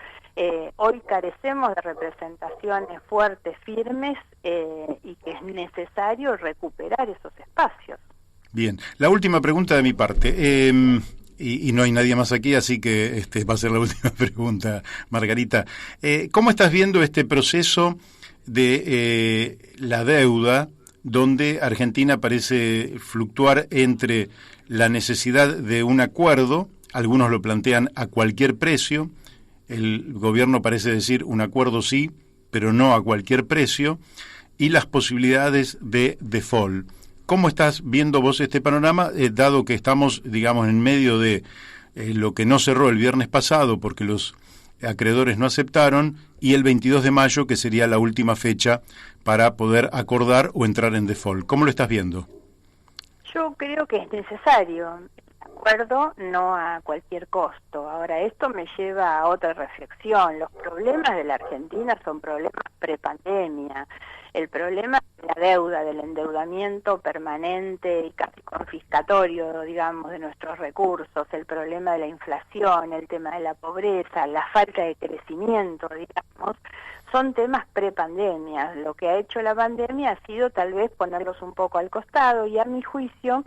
hoy carecemos de representaciones fuertes, firmes, y que es necesario recuperar esos espacios. Bien, la última pregunta de mi parte, y no hay nadie más aquí, así que va a ser la última pregunta, Margarita. ¿Cómo estás viendo este proceso de la deuda, donde Argentina parece fluctuar entre la necesidad de un acuerdo, algunos lo plantean a cualquier precio, el gobierno parece decir un acuerdo sí, pero no a cualquier precio, y las posibilidades de default? ¿Cómo estás viendo vos este panorama, dado que estamos, digamos, en medio de lo que no cerró el viernes pasado porque los acreedores no aceptaron, y el 22 de mayo, que sería la última fecha para poder acordar o entrar en default? ¿Cómo lo estás viendo? Yo creo que es necesario el acuerdo, no a cualquier costo. Ahora, esto me lleva a otra reflexión. Los problemas de la Argentina son problemas prepandemia. El problema de la deuda, del endeudamiento permanente y casi confiscatorio, digamos, de nuestros recursos, el problema de la inflación, el tema de la pobreza, la falta de crecimiento, digamos, son temas prepandemia. Lo que ha hecho la pandemia ha sido tal vez ponerlos un poco al costado y, a mi juicio,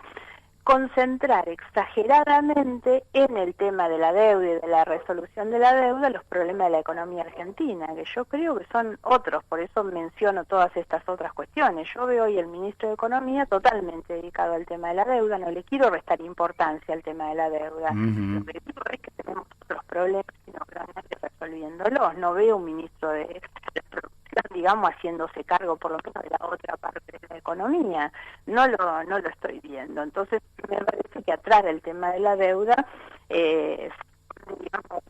concentrar exageradamente en el tema de la deuda y de la resolución de la deuda los problemas de la economía argentina, que yo creo que son otros, por eso menciono todas estas otras cuestiones. Yo veo hoy el ministro de Economía totalmente dedicado al tema de la deuda, no le quiero restar importancia al tema de la deuda. Lo que digo es que tenemos otros problemas y no realmente resolviéndolos. No veo un ministro de producción, digamos, haciéndose cargo por lo menos de la otra parte de la economía. No lo estoy viendo. Entonces me parece que atrás del tema de la deuda digamos,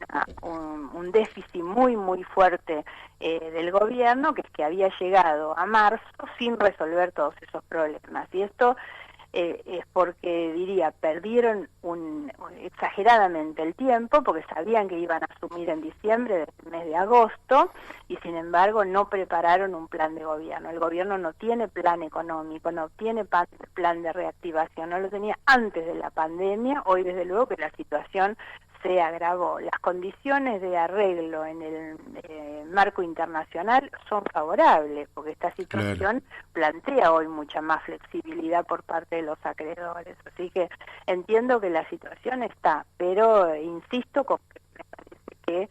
un déficit muy muy fuerte del gobierno, que es que había llegado a marzo sin resolver todos esos problemas, y esto es porque, diría, perdieron exageradamente el tiempo, porque sabían que iban a asumir en diciembre del mes de agosto, y sin embargo no prepararon un plan de gobierno. El gobierno no tiene plan económico, no tiene plan de reactivación, no lo tenía antes de la pandemia. Hoy desde luego que la situación se agravó. Las condiciones de arreglo en el marco internacional son favorables, porque esta situación plantea hoy mucha más flexibilidad por parte de los acreedores. Así que entiendo que la situación está, pero insisto con que me parece que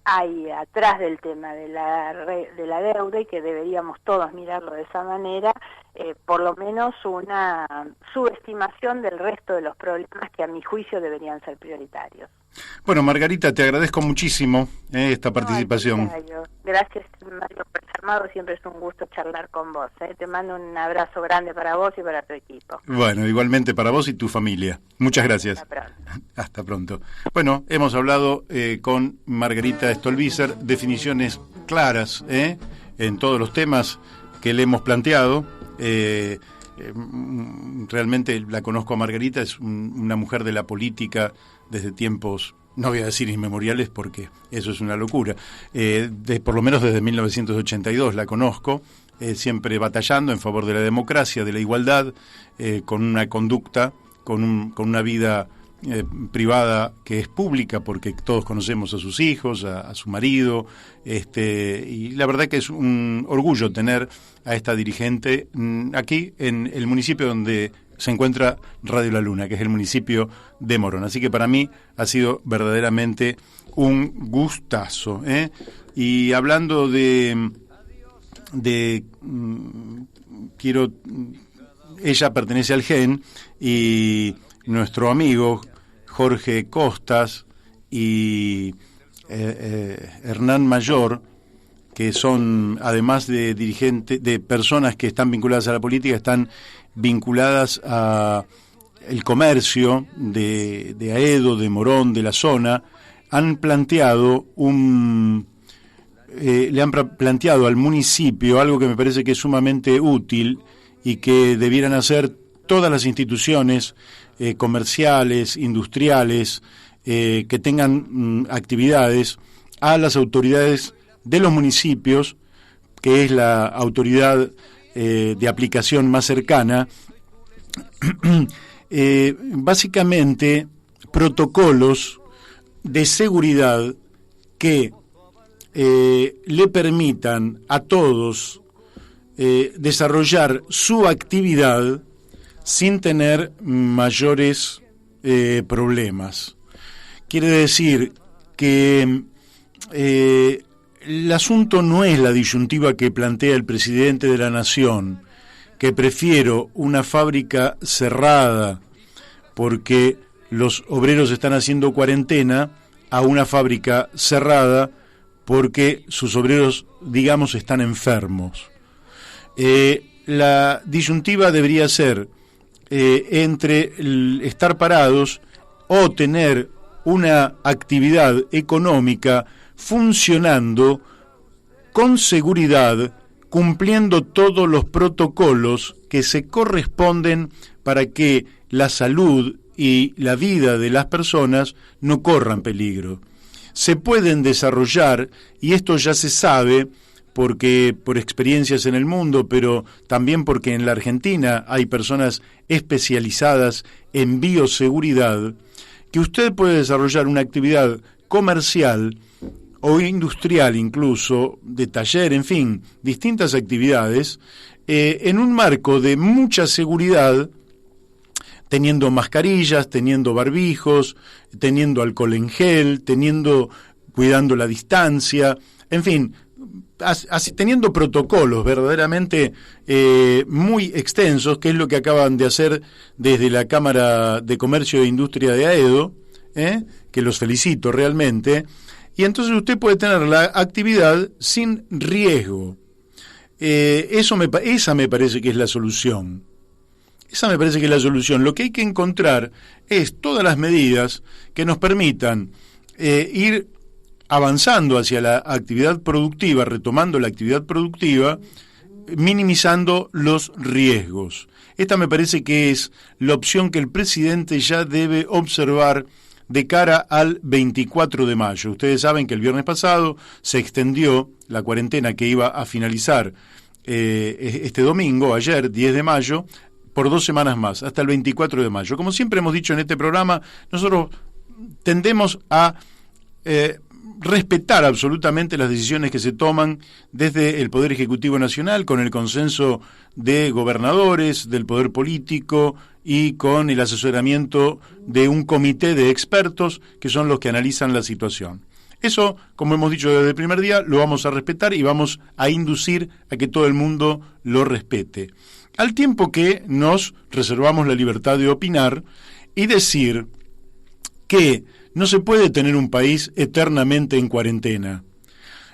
hay atrás del tema de la deuda, y que deberíamos todos mirarlo de esa manera, por lo menos una subestimación del resto de los problemas que a mi juicio deberían ser prioritarios. Bueno, Margarita, te agradezco muchísimo esta participación. Gracias, Mario, por el llamado. Siempre es un gusto charlar con vos. Te mando un abrazo grande para vos y para tu equipo. Bueno, igualmente para vos y tu familia. Muchas gracias. Hasta pronto. Hasta pronto. Bueno, hemos hablado con Margarita Stolbizer, definiciones claras en todos los temas que le hemos planteado. Realmente la conozco a Margarita, es una mujer de la política desde tiempos, no voy a decir inmemoriales porque eso es una locura, por lo menos desde 1982 la conozco, siempre batallando en favor de la democracia, de la igualdad, con una conducta, con una vida privada que es pública, porque todos conocemos a sus hijos, a su marido, y la verdad que es un orgullo tener a esta dirigente aquí en el municipio donde se encuentra Radio La Luna, que es el municipio de Morón. Así que para mí ha sido verdaderamente un gustazo. Y hablando ella pertenece al GEN, y nuestro amigo Jorge Costas y Hernán Mayor, que son, además de dirigentes, de personas que están vinculadas a la política, están vinculadas a el comercio de Aedo, de Morón, de la zona, han planteado le han planteado al municipio algo que me parece que es sumamente útil y que debieran hacer todas las instituciones comerciales, industriales, que tengan actividades, a las autoridades de los municipios, que es la autoridad de aplicación más cercana, básicamente protocolos de seguridad que le permitan a todos desarrollar su actividad sin tener mayores problemas. Quiere decir que el asunto no es la disyuntiva que plantea el presidente de la Nación, que prefiero una fábrica cerrada porque los obreros están haciendo cuarentena, a una fábrica cerrada porque sus obreros, digamos, están enfermos. La disyuntiva debería ser entre estar parados o tener una actividad económica funcionando con seguridad, cumpliendo todos los protocolos que se corresponden para que la salud y la vida de las personas no corran peligro. Se pueden desarrollar, y esto ya se sabe, porque por experiencias en el mundo, pero también porque en la Argentina hay personas especializadas en bioseguridad, que usted puede desarrollar una actividad comercial o industrial incluso, de taller, en fin, distintas actividades, en un marco de mucha seguridad, teniendo mascarillas, teniendo barbijos, teniendo alcohol en gel, cuidando la distancia, en fin, así, teniendo protocolos verdaderamente muy extensos, que es lo que acaban de hacer desde la Cámara de Comercio e Industria de Aedo, que los felicito realmente, y entonces usted puede tener la actividad sin riesgo. Esa me parece que es la solución. Esa me parece que es la solución. Lo que hay que encontrar es todas las medidas que nos permitan ir avanzando hacia la actividad productiva, retomando la actividad productiva, minimizando los riesgos. Esta me parece que es la opción que el presidente ya debe observar de cara al 24 de mayo. Ustedes saben que el viernes pasado se extendió la cuarentena que iba a finalizar este domingo, ayer, 10 de mayo, por 2 semanas más, hasta el 24 de mayo. Como siempre hemos dicho en este programa, nosotros tendemos a respetar absolutamente las decisiones que se toman desde el Poder Ejecutivo Nacional, con el consenso de gobernadores, del poder político y con el asesoramiento de un comité de expertos que son los que analizan la situación. Eso, como hemos dicho desde el primer día, lo vamos a respetar y vamos a inducir a que todo el mundo lo respete. Al tiempo que nos reservamos la libertad de opinar y decir que no se puede tener un país eternamente en cuarentena.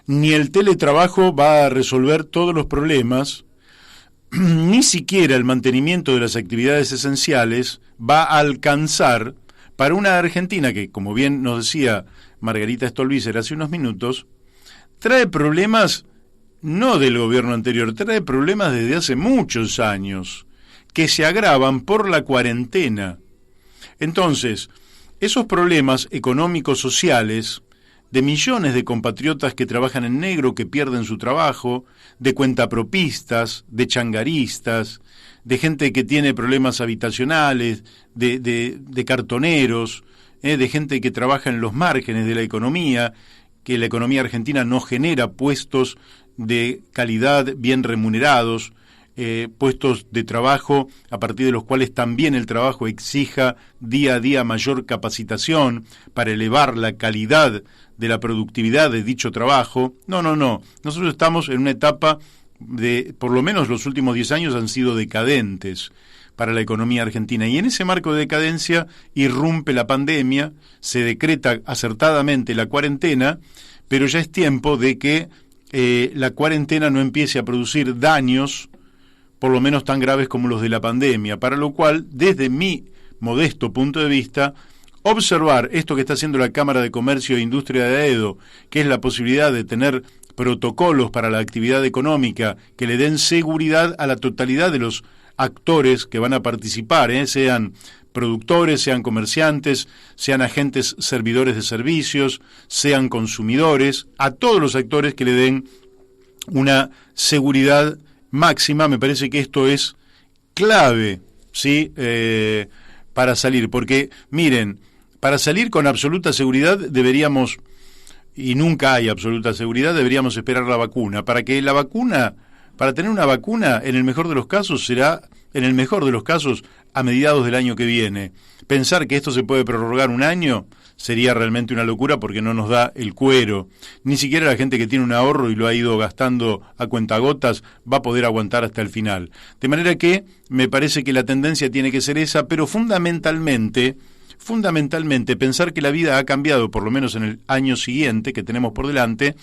Ni el teletrabajo va a resolver todos los problemas, ni siquiera el mantenimiento de las actividades esenciales va a alcanzar para una Argentina que, como bien nos decía Margarita Stolbizer hace unos minutos, trae problemas no del gobierno anterior, trae problemas desde hace muchos años, que se agravan por la cuarentena. Entonces, esos problemas económicos sociales de millones de compatriotas que trabajan en negro, que pierden su trabajo, de cuentapropistas, de changaristas, de gente que tiene problemas habitacionales, de cartoneros, de gente que trabaja en los márgenes de la economía, que la economía argentina no genera puestos de calidad bien remunerados, puestos de trabajo a partir de los cuales también el trabajo exija día a día mayor capacitación para elevar la calidad de la productividad de dicho trabajo. No. Nosotros estamos en una etapa de, por lo menos los últimos 10 años han sido decadentes para la economía argentina. Y en ese marco de decadencia irrumpe la pandemia, se decreta acertadamente la cuarentena, pero ya es tiempo de que la cuarentena no empiece a producir daños por lo menos tan graves como los de la pandemia, para lo cual, desde mi modesto punto de vista, observar esto que está haciendo la Cámara de Comercio e Industria de Aedo, que es la posibilidad de tener protocolos para la actividad económica que le den seguridad a la totalidad de los actores que van a participar, sean productores, sean comerciantes, sean agentes servidores de servicios, sean consumidores, a todos los actores que le den una seguridad máxima. Me parece que esto es clave, ¿sí? Para salir, porque miren, para salir con absoluta seguridad deberíamos, y nunca hay absoluta seguridad, deberíamos esperar la vacuna. Para tener una vacuna, en el mejor de los casos será, a mediados del año que viene. Pensar que esto se puede prorrogar un año sería realmente una locura, porque no nos da el cuero. Ni siquiera la gente que tiene un ahorro y lo ha ido gastando a cuentagotas va a poder aguantar hasta el final. De manera que me parece que la tendencia tiene que ser esa, pero fundamentalmente pensar que la vida ha cambiado, por lo menos en el año siguiente que tenemos por delante,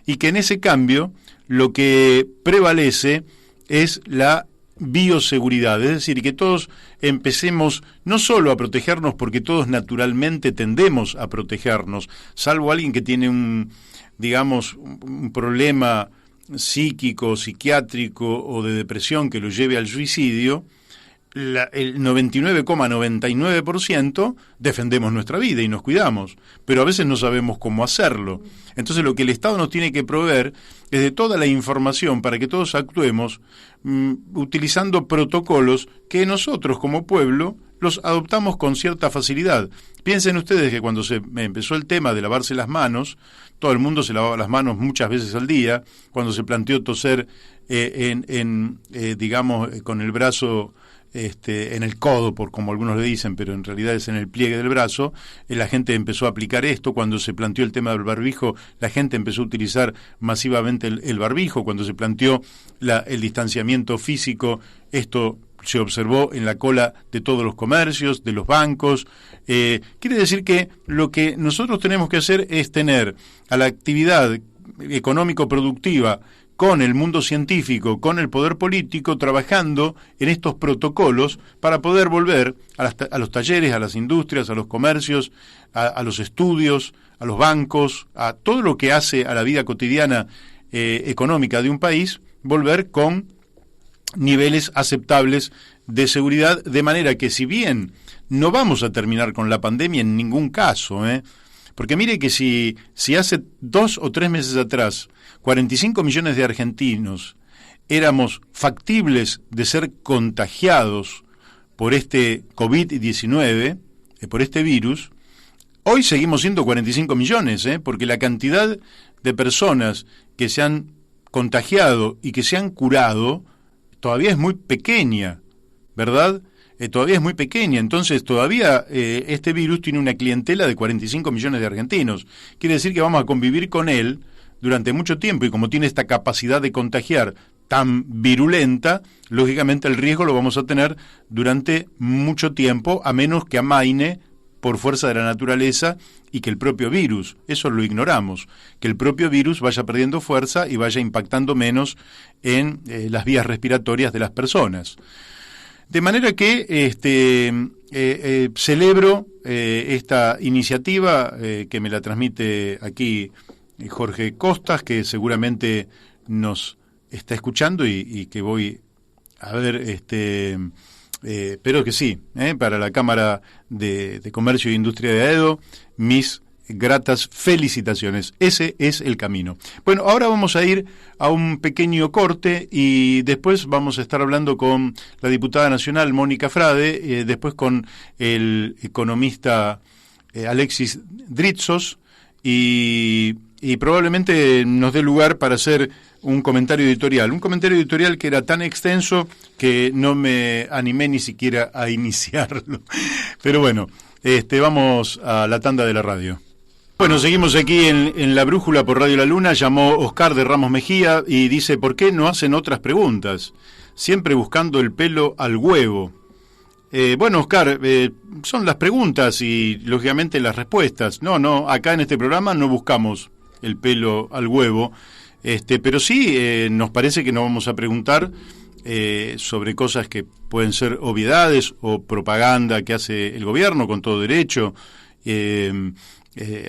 y que en ese cambio lo que prevalece es la bioseguridad, es decir, que todos empecemos no solo a protegernos, porque todos naturalmente tendemos a protegernos, salvo alguien que tiene un problema psíquico, psiquiátrico o de depresión que lo lleve al suicidio. El 99,99% defendemos nuestra vida y nos cuidamos, pero a veces no sabemos cómo hacerlo. Entonces lo que el Estado nos tiene que proveer es de toda la información para que todos actuemos utilizando protocolos que nosotros como pueblo los adoptamos con cierta facilidad. Piensen ustedes que cuando se empezó el tema de lavarse las manos, todo el mundo se lavaba las manos muchas veces al día. Cuando se planteó toser con el brazo en el codo, por como algunos le dicen, pero en realidad es en el pliegue del brazo, la gente empezó a aplicar esto. Cuando se planteó el tema del barbijo, la gente empezó a utilizar masivamente el barbijo. Cuando se planteó el distanciamiento físico, esto se observó en la cola de todos los comercios, de los bancos. Quiere decir que lo que nosotros tenemos que hacer es tener a la actividad económico-productiva con el mundo científico, con el poder político, trabajando en estos protocolos para poder volver a los talleres, a las industrias, a los comercios, a los estudios, a los bancos, a todo lo que hace a la vida cotidiana económica de un país, volver con niveles aceptables de seguridad, de manera que, si bien no vamos a terminar con la pandemia en ningún caso, porque mire que si hace 2 o 3 meses atrás 45 millones de argentinos éramos factibles de ser contagiados por este COVID-19, por este virus, Hoy seguimos siendo 45 millones, porque la cantidad de personas que se han contagiado y que se han curado todavía es muy pequeña, ¿verdad? Todavía es muy pequeña, entonces todavía este virus tiene una clientela de 45 millones de argentinos. Quiere decir que vamos a convivir con él durante mucho tiempo, y como tiene esta capacidad de contagiar tan virulenta, lógicamente el riesgo lo vamos a tener durante mucho tiempo, a menos que amaine por fuerza de la naturaleza y que el propio virus, eso lo ignoramos, que el propio virus vaya perdiendo fuerza y vaya impactando menos en las vías respiratorias de las personas. De manera que celebro esta iniciativa que me la transmite aquí Jorge Costas, que seguramente nos está escuchando y que voy a ver, espero que sí, para la Cámara de Comercio e Industria de Aedo, mis gratas felicitaciones. Ese es el camino. Bueno, ahora vamos a ir a un pequeño corte y después vamos a estar hablando con la diputada nacional Mónica Frade, después con el economista Alexis Dritsos y probablemente nos dé lugar para hacer un comentario editorial que era tan extenso que no me animé ni siquiera a iniciarlo. Pero bueno, vamos a la tanda de la radio. Bueno, seguimos aquí en La Brújula por Radio La Luna. Llamó Oscar de Ramos Mejía y dice: ¿por qué no hacen otras preguntas? Siempre buscando el pelo al huevo. Bueno, Oscar, son las preguntas y lógicamente las respuestas. No, acá en este programa no buscamos el pelo al huevo, pero sí nos parece que no vamos a preguntar sobre cosas que pueden ser obviedades o propaganda que hace el gobierno con todo derecho.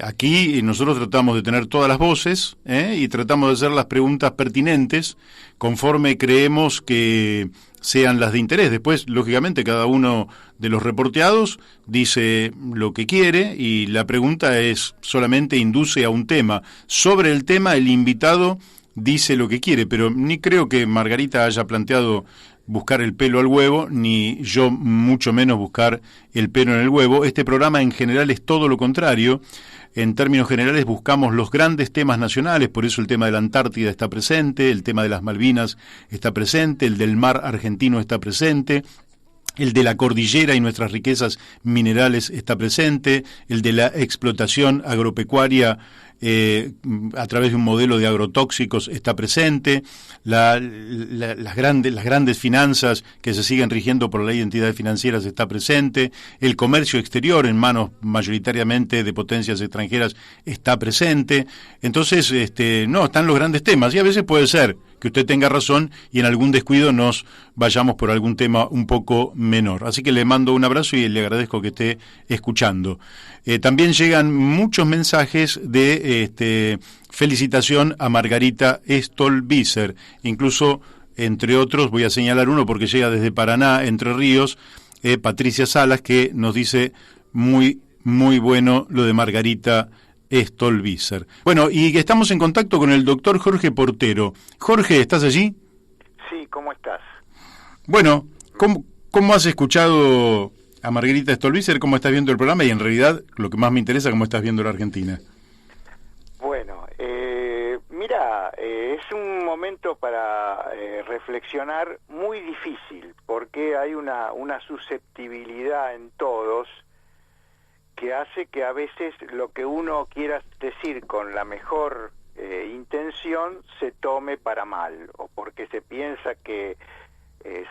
Aquí nosotros tratamos de tener todas las voces y tratamos de hacer las preguntas pertinentes conforme creemos que sean las de interés. Después, lógicamente, cada uno de los reporteados dice lo que quiere y la pregunta es solamente induce a un tema. Sobre el tema, el invitado dice lo que quiere, pero ni creo que Margarita haya planteado buscar el pelo al huevo, ni yo mucho menos buscar el pelo en el huevo. Este programa en general es todo lo contrario. En términos generales buscamos los grandes temas nacionales, por eso el tema de la Antártida está presente, el tema de las Malvinas está presente, el del mar argentino está presente, el de la cordillera y nuestras riquezas minerales está presente, el de la explotación agropecuaria a través de un modelo de agrotóxicos está presente, las grandes finanzas que se siguen rigiendo por la ley de entidades financieras está presente, el comercio exterior en manos mayoritariamente de potencias extranjeras está presente. Entonces, están los grandes temas y a veces puede ser que usted tenga razón y en algún descuido nos vayamos por algún tema un poco menor. Así que le mando un abrazo y le agradezco que esté escuchando. También llegan muchos mensajes de felicitación a Margarita Stolbizer. Incluso, entre otros, voy a señalar uno porque llega desde Paraná, Entre Ríos, Patricia Salas, que nos dice muy, muy bueno lo de Margarita Stolbizer. Bueno, y estamos en contacto con el doctor Jorge Portero. Jorge, ¿estás allí? Sí, ¿cómo estás? Bueno, ¿cómo has escuchado a Margarita Stolbizer? ¿Cómo estás viendo el programa? Y en realidad, lo que más me interesa, ¿cómo estás viendo la Argentina? Bueno, mira, es un momento para reflexionar muy difícil, porque hay una susceptibilidad en todos que hace que a veces lo que uno quiera decir con la mejor intención se tome para mal, o porque se piensa que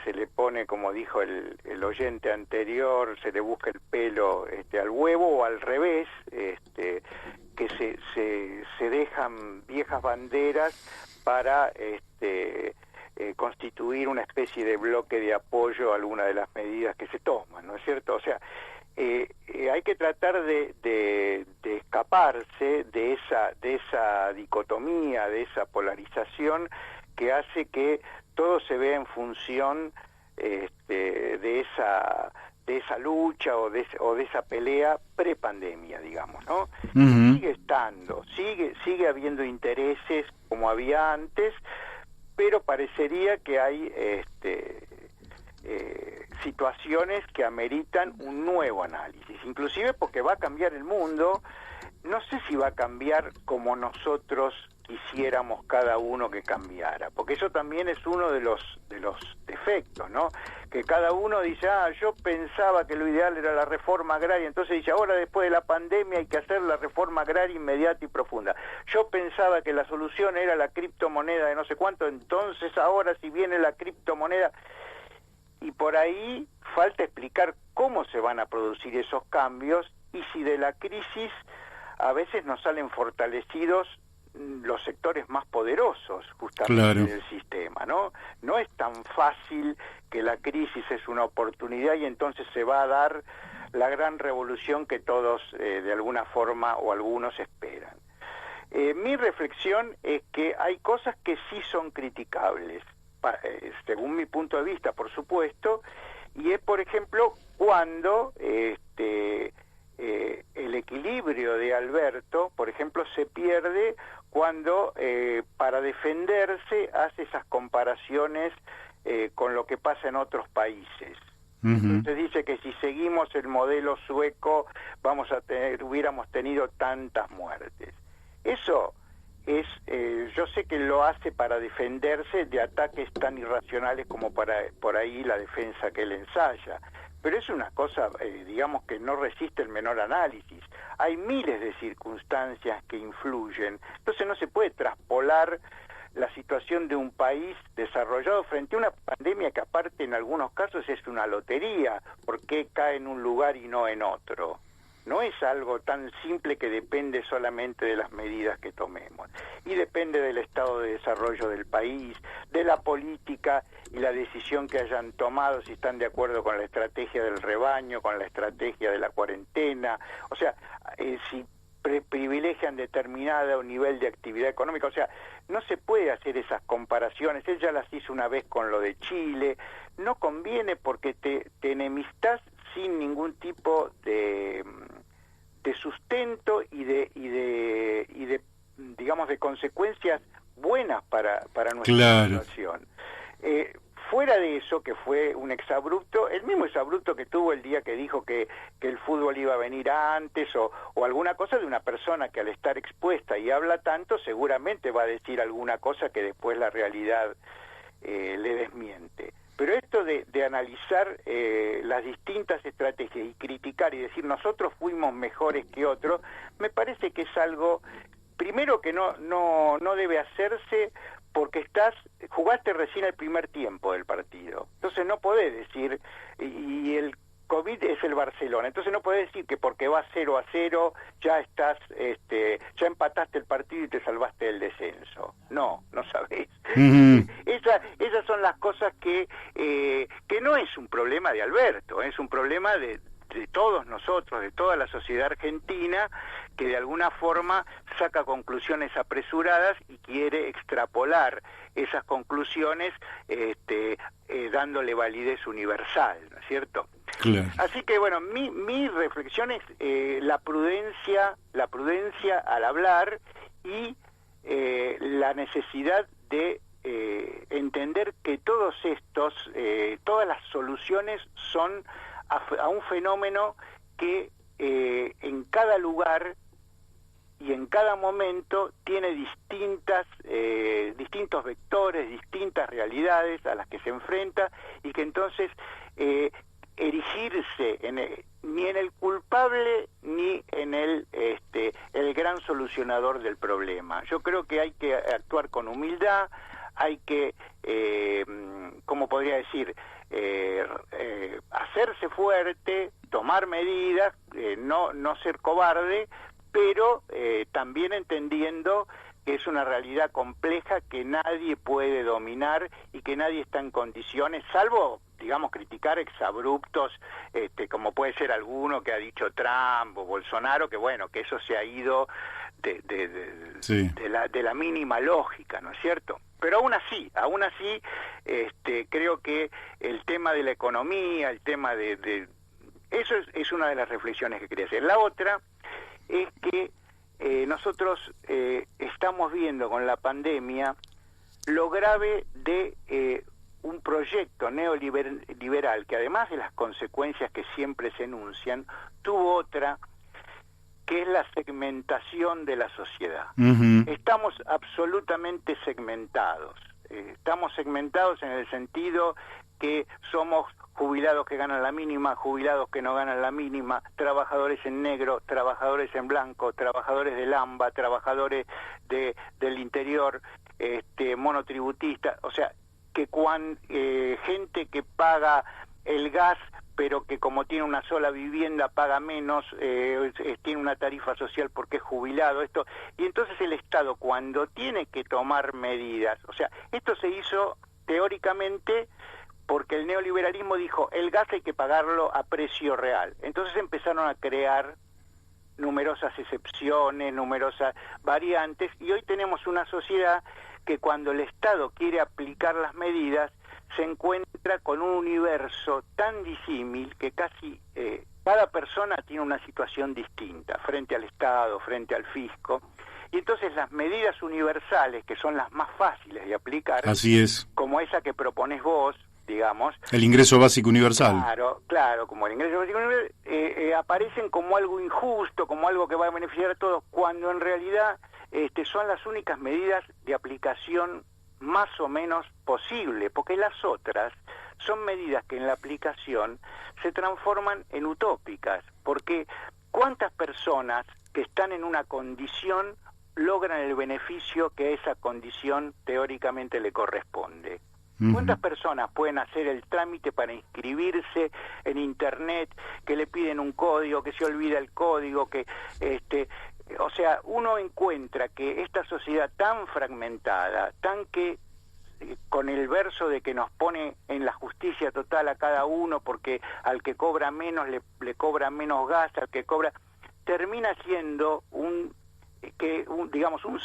se le pone, como dijo el oyente anterior, se le busca el pelo al huevo, o al revés, que se dejan viejas banderas para constituir una especie de bloque de apoyo a alguna de las medidas que se toman, ¿no es cierto? O sea, hay que tratar de escaparse de esa dicotomía, de esa polarización que hace que todo se vea en función de esa lucha o de esa pelea prepandemia, digamos, ¿no? Uh-huh. Sigue estando, sigue habiendo intereses como había antes, pero parecería que hay situaciones que ameritan un nuevo análisis, inclusive porque va a cambiar el mundo. No sé si va a cambiar como nosotros quisiéramos cada uno que cambiara, porque eso también es uno de los defectos, ¿no? Que cada uno dice, yo pensaba que lo ideal era la reforma agraria, entonces dice, ahora después de la pandemia hay que hacer la reforma agraria inmediata y profunda. Yo pensaba que la solución era la criptomoneda de no sé cuánto, entonces ahora si viene la criptomoneda, y por ahí falta explicar cómo se van a producir esos cambios y si de la crisis a veces nos salen fortalecidos los sectores más poderosos justamente del sistema, ¿no? No es tan fácil que la crisis es una oportunidad y entonces se va a dar la gran revolución que todos de alguna forma o algunos esperan. Mi reflexión es que hay cosas que sí son criticables, según mi punto de vista, por supuesto, y es, por ejemplo, cuando el equilibrio de Alberto, por ejemplo, se pierde cuando para defenderse hace esas comparaciones con lo que pasa en otros países. Entonces dice que si seguimos el modelo sueco hubiéramos tenido tantas muertes. Eso es, yo sé que lo hace para defenderse de ataques tan irracionales como por ahí la defensa que él ensaya. Pero es una cosa, digamos, que no resiste el menor análisis. Hay miles de circunstancias que influyen. Entonces no se puede traspolar la situación de un país desarrollado frente a una pandemia que aparte en algunos casos es una lotería. ¿Por qué cae en un lugar y no en otro? No es algo tan simple que depende solamente de las medidas que tomemos. Y depende del estado de desarrollo del país, de la política y la decisión que hayan tomado, si están de acuerdo con la estrategia del rebaño, con la estrategia de la cuarentena. O sea, si privilegian determinado nivel de actividad económica. O sea, no se puede hacer esas comparaciones. Él ya las hizo una vez con lo de Chile. No conviene porque te enemistás sin ningún tipo de sustento y de digamos de consecuencias buenas para nuestra situación. Fuera de eso, que fue un exabrupto, el mismo exabrupto que tuvo el día que dijo que el fútbol iba a venir antes o alguna cosa de una persona que al estar expuesta y habla tanto seguramente va a decir alguna cosa que después la realidad le desmiente. Pero esto de analizar las distintas estrategias y criticar y decir nosotros fuimos mejores que otros, me parece que es algo, primero que no debe hacerse porque jugaste recién el primer tiempo del partido. Entonces no podés decir, y el COVID es el Barcelona, entonces no podés decir que porque va 0-0 ya ya empataste el partido y te salvaste del descenso. No sabés. Esas son las cosas que no es un problema de Alberto, es un problema de todos nosotros, de toda la sociedad argentina, que de alguna forma saca conclusiones apresuradas y quiere extrapolar esas conclusiones dándole validez universal, ¿no es cierto? Claro. Así que bueno, mi reflexión es la prudencia al hablar y la necesidad de entender que todas las soluciones son a un fenómeno que en cada lugar y en cada momento tiene distintos vectores, distintas realidades a las que se enfrenta y que entonces erigirse ni en el culpable ni en el gran solucionador del problema. Yo creo que hay que actuar con humildad, hay que, ¿cómo podría decir?, hacerse fuerte, tomar medidas, no ser cobarde, pero también entendiendo que es una realidad compleja que nadie puede dominar y que nadie está en condiciones, salvo, digamos, criticar exabruptos, como puede ser alguno que ha dicho Trump o Bolsonaro, que bueno, que eso se ha ido de la mínima lógica, ¿no es cierto? Pero aún así, creo que el tema de la economía, el tema de eso es una de las reflexiones que quería hacer. La otra es que nosotros estamos viendo con la pandemia lo grave de un proyecto neoliberal que, además de las consecuencias que siempre se enuncian, tuvo otra, que es la segmentación de la sociedad. Uh-huh. Estamos absolutamente segmentados. Estamos segmentados en el sentido que somos jubilados que ganan la mínima, jubilados que no ganan la mínima, trabajadores en negro, trabajadores en blanco, trabajadores del AMBA, trabajadores del interior, monotributistas, o sea, que gente que paga el gas, pero que como tiene una sola vivienda paga menos, tiene una tarifa social porque es jubilado, y entonces el Estado, cuando tiene que tomar medidas, o sea, esto se hizo teóricamente porque el neoliberalismo dijo, el gas hay que pagarlo a precio real. Entonces empezaron a crear numerosas excepciones, numerosas variantes, y hoy tenemos una sociedad que cuando el Estado quiere aplicar las medidas, se encuentra con un universo tan disímil que casi cada persona tiene una situación distinta frente al Estado, frente al fisco, y entonces las medidas universales, que son las más fáciles de aplicar, así es, como esa que propones vos, digamos, el ingreso básico universal. Claro, como el ingreso básico universal, aparecen como algo injusto, como algo que va a beneficiar a todos, cuando en realidad son las únicas medidas de aplicación más o menos posible, porque las otras son medidas que en la aplicación se transforman en utópicas, porque ¿cuántas personas que están en una condición logran el beneficio que a esa condición teóricamente le corresponde? ¿Cuántas personas pueden hacer el trámite para inscribirse en Internet, que le piden un código, que se olvida el código, que o sea, uno encuentra que esta sociedad tan fragmentada, tan que con el verso de que nos pone en la justicia total a cada uno, porque al que cobra menos le cobra menos gas, al que cobra, termina siendo un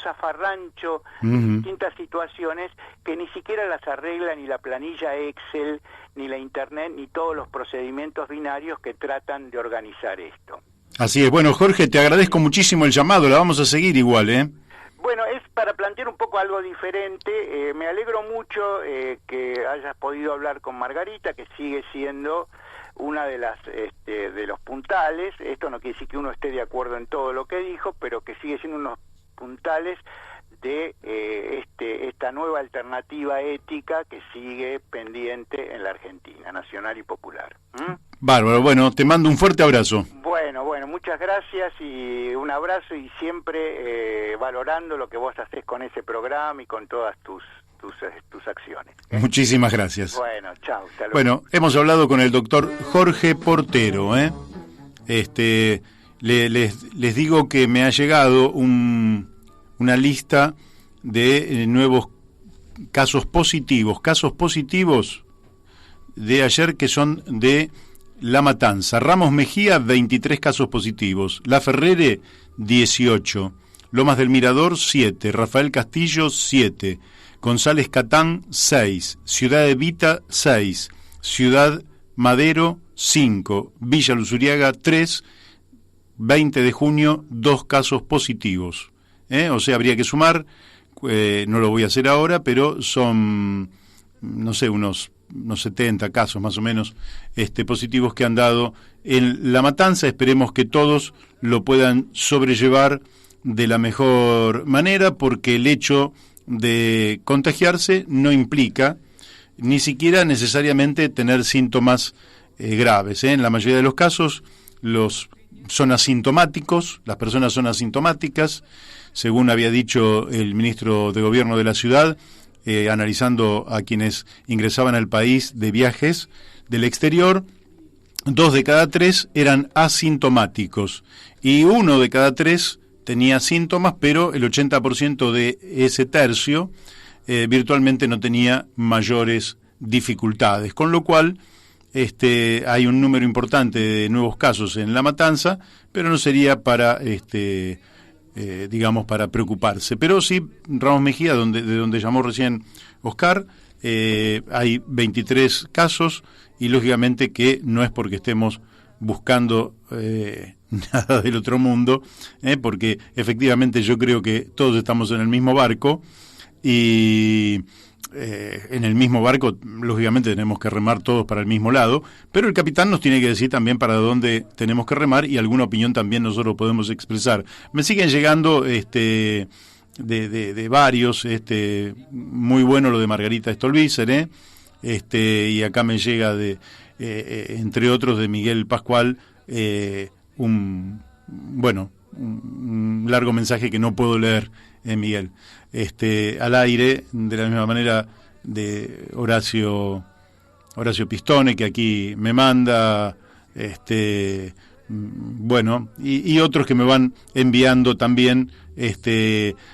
zafarrancho de distintas situaciones que ni siquiera las arregla ni la planilla Excel, ni la Internet, ni todos los procedimientos binarios que tratan de organizar esto. Así es. Bueno, Jorge, te agradezco muchísimo el llamado, la vamos a seguir igual, ¿eh? Bueno, es para plantear un poco algo diferente. Me alegro mucho que hayas podido hablar con Margarita, que sigue siendo una de las de los puntales. Esto no quiere decir que uno esté de acuerdo en todo lo que dijo, pero que sigue siendo unos puntales de esta nueva alternativa ética que sigue pendiente en la Argentina, nacional y popular. Bárbaro, bueno, te mando un fuerte abrazo. Bueno, muchas gracias y un abrazo, y siempre valorando lo que vos haces con ese programa y con todas tus acciones. Muchísimas gracias. Bueno, chao. Bueno, hemos hablado con el doctor Jorge Portero, ¿eh? Les digo que me ha llegado una lista de nuevos casos positivos de ayer, que son de La Matanza. Ramos Mejía, 23 casos positivos. La Ferrere, 18. Lomas del Mirador, 7. Rafael Castillo, 7. González Catán, 6. Ciudad Evita, 6. Ciudad Madero, 5. Villa Luzuriaga, 3. 20 de junio, 2 casos positivos. O sea, habría que sumar, no lo voy a hacer ahora, pero son, no sé, unos 70 casos más o menos positivos que han dado en La Matanza. Esperemos que todos lo puedan sobrellevar de la mejor manera, porque el hecho de contagiarse no implica ni siquiera necesariamente tener síntomas graves. En la mayoría de los casos son asintomáticos, las personas son asintomáticas, según había dicho el ministro de Gobierno de la ciudad, analizando a quienes ingresaban al país de viajes del exterior. 2 de cada 3 eran asintomáticos y 1 de cada 3 tenía síntomas, pero el 80% de ese tercio virtualmente no tenía mayores dificultades, con lo cual hay un número importante de nuevos casos en La Matanza, pero no sería para para preocuparse. Pero sí, Ramos Mejía, de donde llamó recién Oscar, hay 23 casos, y lógicamente que no es porque estemos buscando nada del otro mundo, porque efectivamente yo creo que todos estamos en el mismo barco, y en el mismo barco, lógicamente tenemos que remar todos para el mismo lado, pero el capitán nos tiene que decir también para dónde tenemos que remar y alguna opinión también nosotros podemos expresar. Me siguen llegando de varios, muy bueno lo de Margarita Stolbizer, y acá me llega entre otros de Miguel Pascual, un largo mensaje que no puedo leer, Miguel, al aire, de la misma manera de Horacio Pistone, que aquí me manda, y otros que me van enviando también,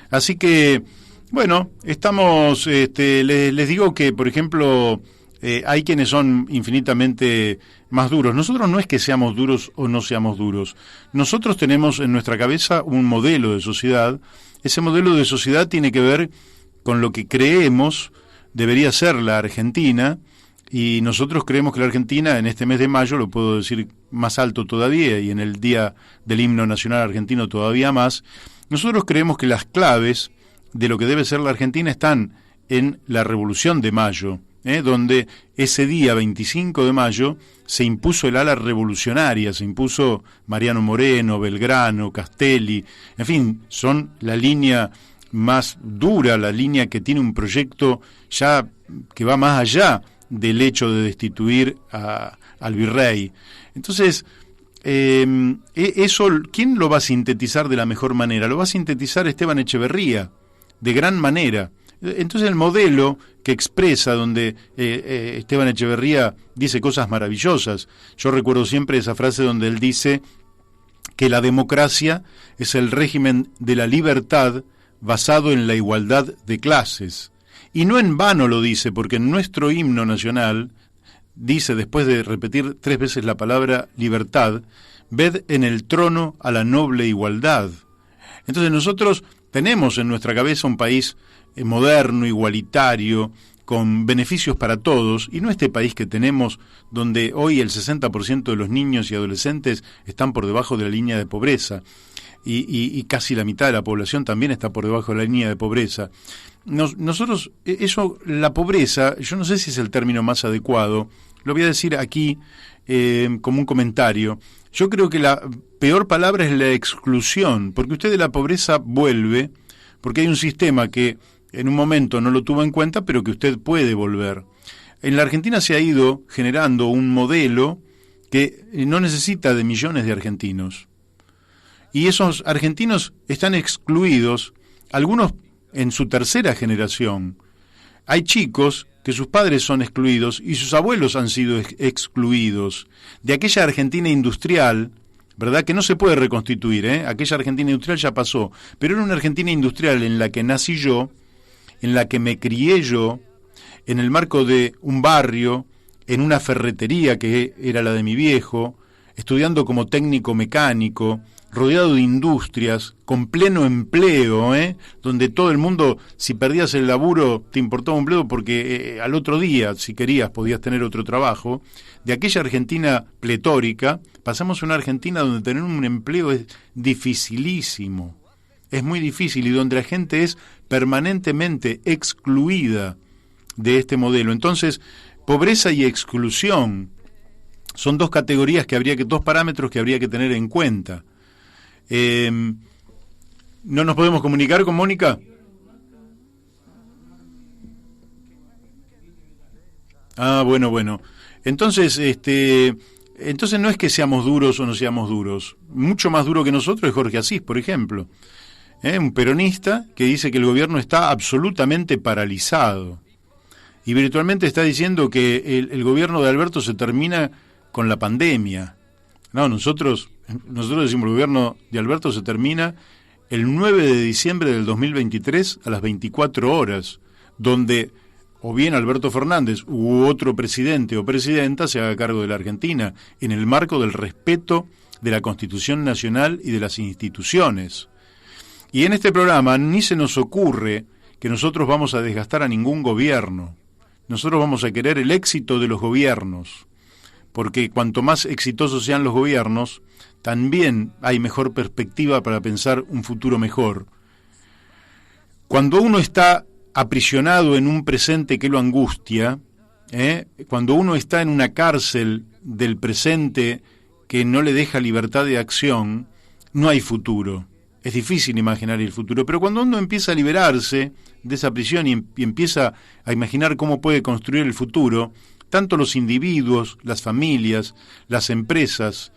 así que, bueno, estamos, les digo que, por ejemplo, hay quienes son infinitamente más duros. Nosotros no es que seamos duros o no seamos duros. Nosotros tenemos en nuestra cabeza un modelo de sociedad. Ese modelo de sociedad tiene que ver con lo que creemos debería ser la Argentina, y nosotros creemos que la Argentina, en este mes de mayo, lo puedo decir más alto todavía, y en el Día del Himno Nacional Argentino todavía más, nosotros creemos que las claves de lo que debe ser la Argentina están en la Revolución de Mayo, donde ese día 25 de mayo se impuso el ala revolucionaria, se impuso Mariano Moreno, Belgrano, Castelli, en fin, son la línea más dura, la línea que tiene un proyecto ya que va más allá del hecho de destituir al virrey. Entonces, eso, ¿quién lo va a sintetizar de la mejor manera? Lo va a sintetizar Esteban Echeverría, de gran manera. Entonces el modelo que expresa, donde Esteban Echeverría dice cosas maravillosas. Yo recuerdo siempre esa frase donde él dice que la democracia es el régimen de la libertad basado en la igualdad de clases. Y no en vano lo dice, porque en nuestro himno nacional dice, después de repetir 3 veces la palabra libertad, ved en el trono a la noble igualdad. Entonces nosotros tenemos en nuestra cabeza un país moderno, igualitario, con beneficios para todos, y no este país que tenemos donde hoy el 60% de los niños y adolescentes están por debajo de la línea de pobreza, y casi la mitad de la población también está por debajo de la línea de pobreza. Nosotros, la pobreza, yo no sé si es el término más adecuado, lo voy a decir aquí como un comentario. Yo creo que la peor palabra es la exclusión, porque usted de la pobreza vuelve, porque hay un sistema que en un momento no lo tuvo en cuenta, pero que usted puede volver. En la Argentina se ha ido generando un modelo que no necesita de millones de argentinos. Y esos argentinos están excluidos, algunos en su tercera generación. Hay chicos que sus padres son excluidos y sus abuelos han sido excluidos de aquella Argentina industrial, ¿verdad? Que no se puede reconstituir, Aquella Argentina industrial ya pasó, pero era una Argentina industrial en la que nací yo, en la que me crié yo, en el marco de un barrio, en una ferretería que era la de mi viejo, estudiando como técnico mecánico, rodeado de industrias, con pleno empleo, donde todo el mundo, si perdías el laburo, te importaba un empleo porque al otro día, si querías, podías tener otro trabajo. De aquella Argentina pletórica, pasamos a una Argentina donde tener un empleo es dificilísimo, es muy difícil, y donde la gente es permanentemente excluida de este modelo. Entonces, pobreza y exclusión son dos parámetros que habría que tener en cuenta. ¿No nos podemos comunicar con Mónica? Bueno. Entonces, entonces no es que seamos duros o no seamos duros. Mucho más duro que nosotros es Jorge Asís, por ejemplo. Un peronista que dice que el gobierno está absolutamente paralizado. Y virtualmente está diciendo que el gobierno de Alberto se termina con la pandemia. No, nosotros decimos el gobierno de Alberto se termina el 9 de diciembre del 2023 a las 24 horas, donde o bien Alberto Fernández u otro presidente o presidenta se haga cargo de la Argentina, en el marco del respeto de la Constitución Nacional y de las instituciones. Y en este programa ni se nos ocurre que nosotros vamos a desgastar a ningún gobierno. Nosotros vamos a querer el éxito de los gobiernos, porque cuanto más exitosos sean los gobiernos, también hay mejor perspectiva para pensar un futuro mejor. Cuando uno está aprisionado en un presente que lo angustia, cuando uno está en una cárcel del presente que no le deja libertad de acción, no hay futuro. Es difícil imaginar el futuro, pero cuando uno empieza a liberarse de esa prisión y empieza a imaginar cómo puede construir el futuro, tanto los individuos, las familias, las empresas,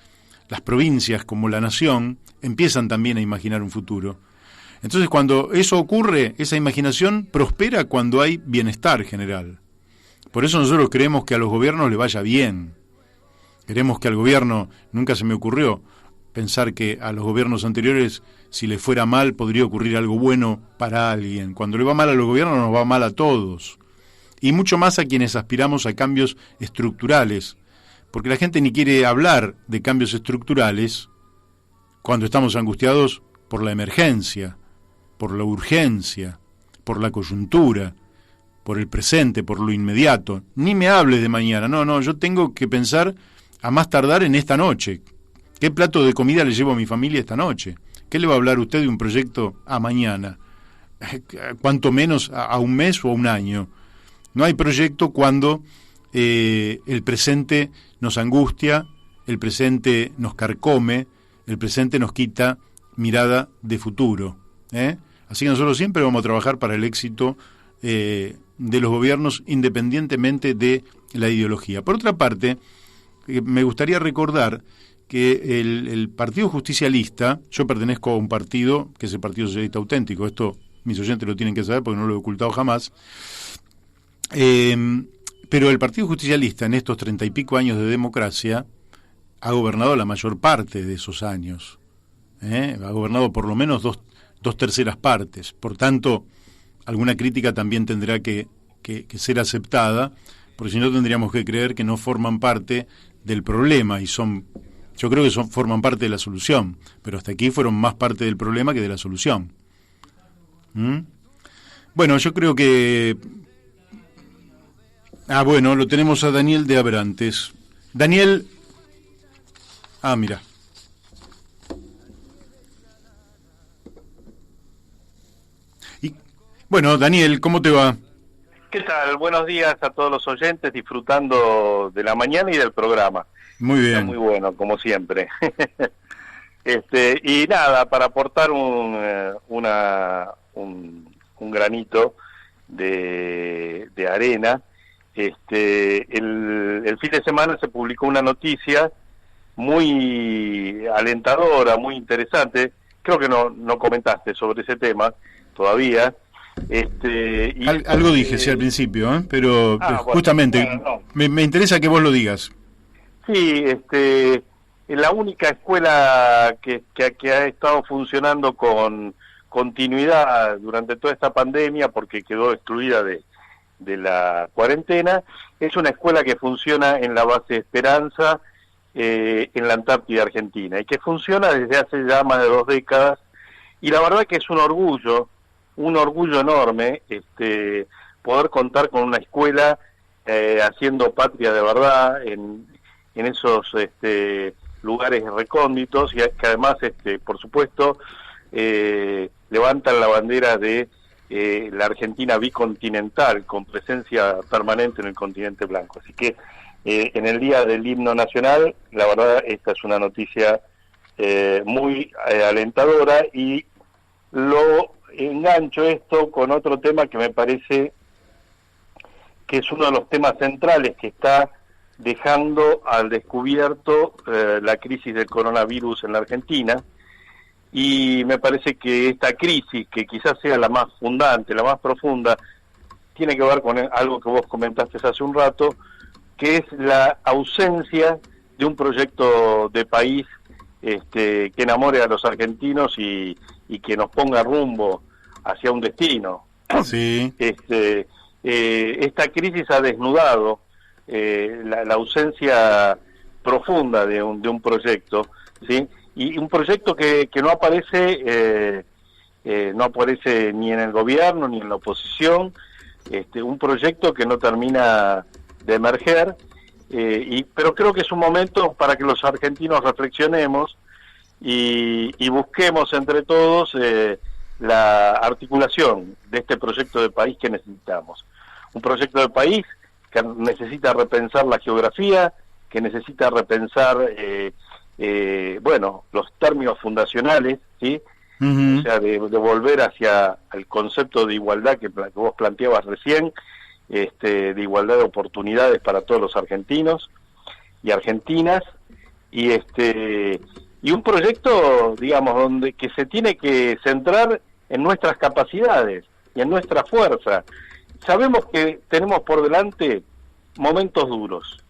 las provincias como la nación, empiezan también a imaginar un futuro. Entonces, cuando eso ocurre, esa imaginación prospera cuando hay bienestar general. Por eso nosotros queremos que a los gobiernos les vaya bien. Queremos que al gobierno, nunca se me ocurrió pensar que a los gobiernos anteriores, si les fuera mal, podría ocurrir algo bueno para alguien. Cuando le va mal a los gobiernos, nos va mal a todos. Y mucho más a quienes aspiramos a cambios estructurales. Porque la gente ni quiere hablar de cambios estructurales cuando estamos angustiados por la emergencia, por la urgencia, por la coyuntura, por el presente, por lo inmediato. Ni me hables de mañana, no, yo tengo que pensar a más tardar en esta noche. ¿Qué plato de comida le llevo a mi familia esta noche? ¿Qué le va a hablar usted de un proyecto a mañana? ¿Cuánto menos a un mes o a un año? No hay proyecto cuando el presente nos angustia, el presente nos carcome, el presente nos quita mirada de futuro. Así que nosotros siempre vamos a trabajar para el éxito de los gobiernos independientemente de la ideología. Por otra parte, me gustaría recordar que el Partido Justicialista, yo pertenezco a un partido que es el Partido Socialista Auténtico, esto mis oyentes lo tienen que saber porque no lo he ocultado jamás, pero el Partido Justicialista en estos 30 y pico años de democracia ha gobernado la mayor parte de esos años, ha gobernado por lo menos dos terceras partes, por tanto alguna crítica también tendrá que ser aceptada, porque si no tendríamos que creer que no forman parte del problema y yo creo que forman parte de la solución, pero hasta aquí fueron más parte del problema que de la solución. Bueno, yo creo que bueno, lo tenemos a Daniel de Abrantes. Daniel, mira. Bueno, Daniel, ¿cómo te va? ¿Qué tal? Buenos días a todos los oyentes, disfrutando de la mañana y del programa. Muy bien. Está muy bueno, como siempre. Y nada, para aportar un granito de arena, el fin de semana se publicó una noticia muy alentadora, muy interesante. Creo que no comentaste sobre ese tema todavía. Algo dije, sí, al principio, pero justamente bueno, me interesa que vos lo digas. Sí, la única escuela que ha estado funcionando con continuidad durante toda esta pandemia, porque quedó excluida de la cuarentena, es una escuela que funciona en la base Esperanza, en la Antártida Argentina, y que funciona desde hace ya más de 2 décadas, y la verdad que es un orgullo enorme poder contar con una escuela haciendo patria de verdad en esos lugares recónditos, y que además por supuesto levantan la bandera de la Argentina bicontinental, con presencia permanente en el continente blanco. Así que en el día del himno nacional, la verdad esta es una noticia muy alentadora, y lo engancho esto con otro tema que me parece que es uno de los temas centrales que está dejando al descubierto la crisis del coronavirus en la Argentina, y me parece que esta crisis, que quizás sea la más fundante, la más profunda, tiene que ver con algo que vos comentaste hace un rato, que es la ausencia de un proyecto de país que enamore a los argentinos y que nos ponga rumbo hacia un destino. Sí. Esta crisis ha desnudado la ausencia profunda de un proyecto, ¿sí? Y un proyecto que no aparece ni en el gobierno ni en la oposición, un proyecto que no termina de emerger, pero creo que es un momento para que los argentinos reflexionemos y busquemos entre todos la articulación de este proyecto de país que necesitamos. Un proyecto de país que necesita repensar la geografía, que necesita repensar, los términos fundacionales, ¿sí? O sea, de volver hacia el concepto de igualdad que vos planteabas recién, de igualdad de oportunidades para todos los argentinos y argentinas, y un proyecto, digamos, donde que se tiene que centrar en nuestras capacidades y en nuestra fuerza. Sabemos que tenemos por delante momentos duros.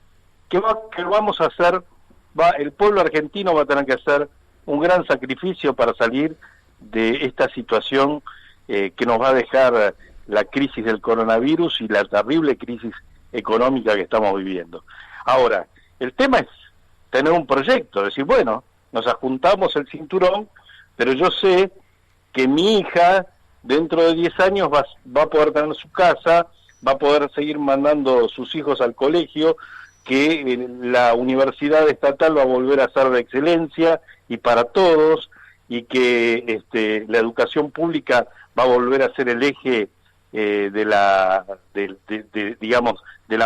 ¿Qué vamos a hacer? El pueblo argentino va a tener que hacer un gran sacrificio para salir de esta situación que nos va a dejar la crisis del coronavirus y la terrible crisis económica que estamos viviendo. Ahora, el tema es tener un proyecto, decir, bueno, nos ajuntamos el cinturón, pero yo sé que mi hija dentro de 10 años va a poder tener su casa, va a poder seguir mandando sus hijos al colegio, que la universidad estatal va a volver a ser de excelencia y para todos, y que la educación pública va a volver a ser el eje de la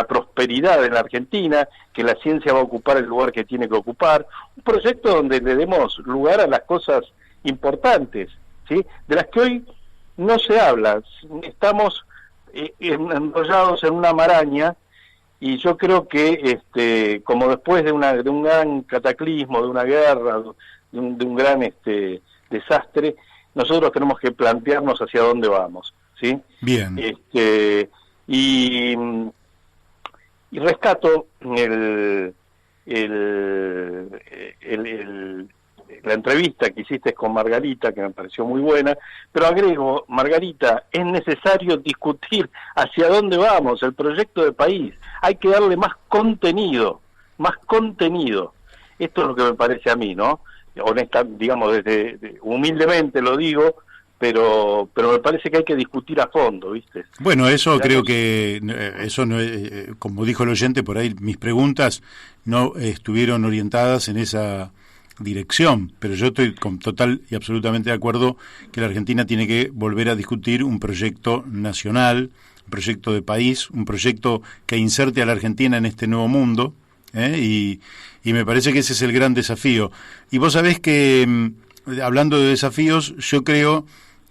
prosperidad de la Argentina, que la ciencia va a ocupar el lugar que tiene que ocupar, un proyecto donde le demos lugar a las cosas importantes, ¿sí? De las que hoy no se habla. Estamos enrollados en una maraña, y yo creo que como después de un gran cataclismo, de una guerra, de un gran desastre, nosotros tenemos que plantearnos hacia dónde vamos, ¿sí? Bien. Y rescato la entrevista que hiciste con Margarita, que me pareció muy buena, pero agrego, Margarita, es necesario discutir hacia dónde vamos, el proyecto de país. Hay que darle más contenido. Esto es lo que me parece a mí, ¿no? Digamos, humildemente lo digo, pero me parece que hay que discutir a fondo, ¿viste? Bueno, eso creo que, eso no, como dijo el oyente, por ahí mis preguntas no estuvieron orientadas en esa dirección, pero yo estoy total y absolutamente de acuerdo que la Argentina tiene que volver a discutir un proyecto nacional, un proyecto de país, un proyecto que inserte a la Argentina en este nuevo mundo, y me parece que ese es el gran desafío. Y vos sabés que, hablando de desafíos, yo creo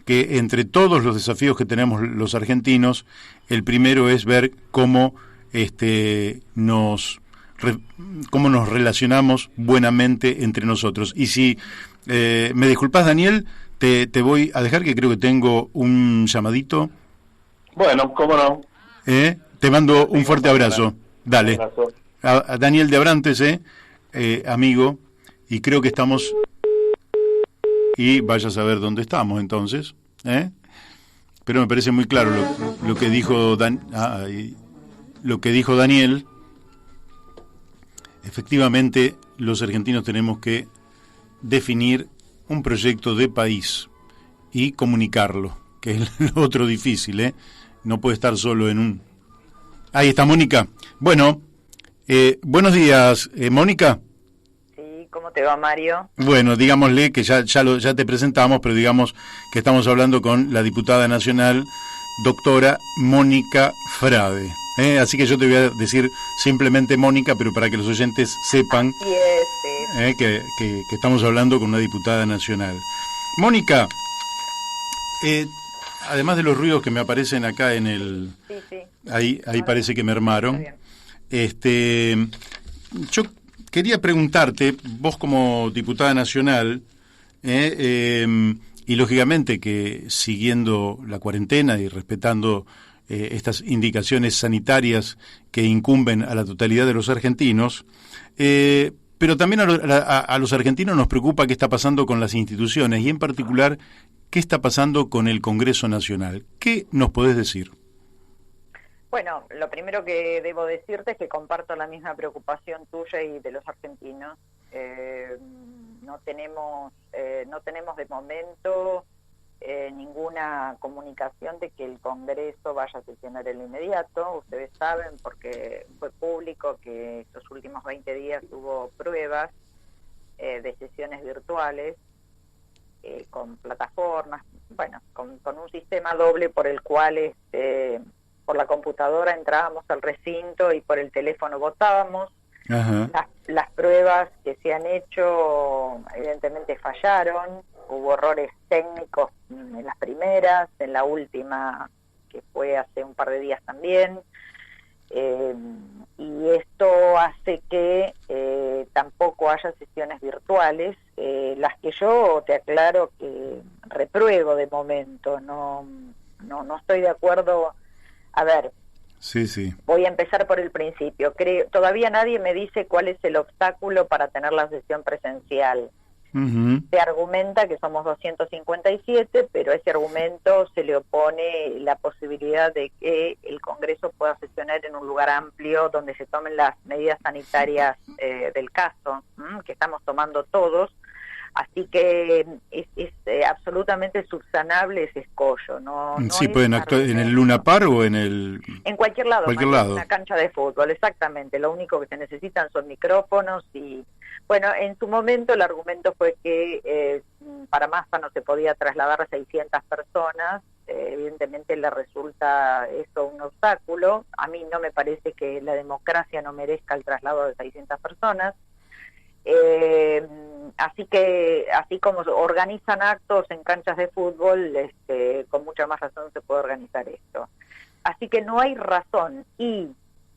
que entre todos los desafíos que tenemos los argentinos, el primero es ver cómo cómo nos relacionamos buenamente entre nosotros. Y si me disculpás, Daniel, te voy a dejar, que creo que tengo un llamadito. Bueno, cómo no. Te mando un fuerte abrazo. Dale. A Daniel de Abrantes, amigo, y creo que estamos... Y vaya a saber dónde estamos entonces, pero me parece muy claro lo que dijo lo que dijo Daniel. Efectivamente, los argentinos tenemos que definir un proyecto de país y comunicarlo, que es lo otro difícil, no puede estar solo en un... Ahí está Mónica. Bueno, buenos días, Mónica. ¿Cómo te va, Mario? Bueno, digámosle que ya te presentamos, pero digamos que estamos hablando con la diputada nacional, doctora Mónica Frade. Así que yo te voy a decir simplemente Mónica, pero para que los oyentes sepan que estamos hablando con una diputada nacional. Mónica, además de los ruidos que me aparecen acá en el... Sí. Ahí parece que mermaron. Yo quería preguntarte, vos como diputada nacional, y lógicamente que siguiendo la cuarentena y respetando estas indicaciones sanitarias que incumben a la totalidad de los argentinos, pero también a los argentinos nos preocupa qué está pasando con las instituciones y en particular qué está pasando con el Congreso Nacional. ¿Qué nos podés decir? Bueno, lo primero que debo decirte es que comparto la misma preocupación tuya y de los argentinos. No tenemos de momento ninguna comunicación de que el Congreso vaya a sesionar en lo inmediato. Ustedes saben, porque fue público, que estos últimos 20 días hubo pruebas de sesiones virtuales con plataformas con un sistema doble por el cual por la computadora entrábamos al recinto y por el teléfono votábamos. Ajá. Las pruebas que se han hecho evidentemente fallaron, hubo errores técnicos en las primeras, en la última que fue hace un par de días también, y esto hace que tampoco haya sesiones virtuales, las que yo te aclaro que repruebo de momento, no estoy de acuerdo. A ver, Sí. voy a empezar por el principio. Todavía nadie me dice cuál es el obstáculo para tener la sesión presencial. Ujú. Se argumenta que somos 257, pero a ese argumento se le opone la posibilidad de que el Congreso pueda sesionar en un lugar amplio donde se tomen las medidas sanitarias del caso, que estamos tomando todos. Así que es absolutamente subsanable ese escollo. No Sí, es pueden actuar en el Luna Park o en cualquier lado, cualquier María, lado. una cancha de fútbol, exactamente. Lo único que se necesitan son micrófonos y, bueno, en su momento el argumento fue que para Massa no se podía trasladar a 600 personas. Evidentemente le resulta eso un obstáculo. A mí no me parece que la democracia no merezca el traslado de 600 personas. Así que, así como organizan actos en canchas de fútbol, con mucha más razón se puede organizar esto. Así que no hay razón. Y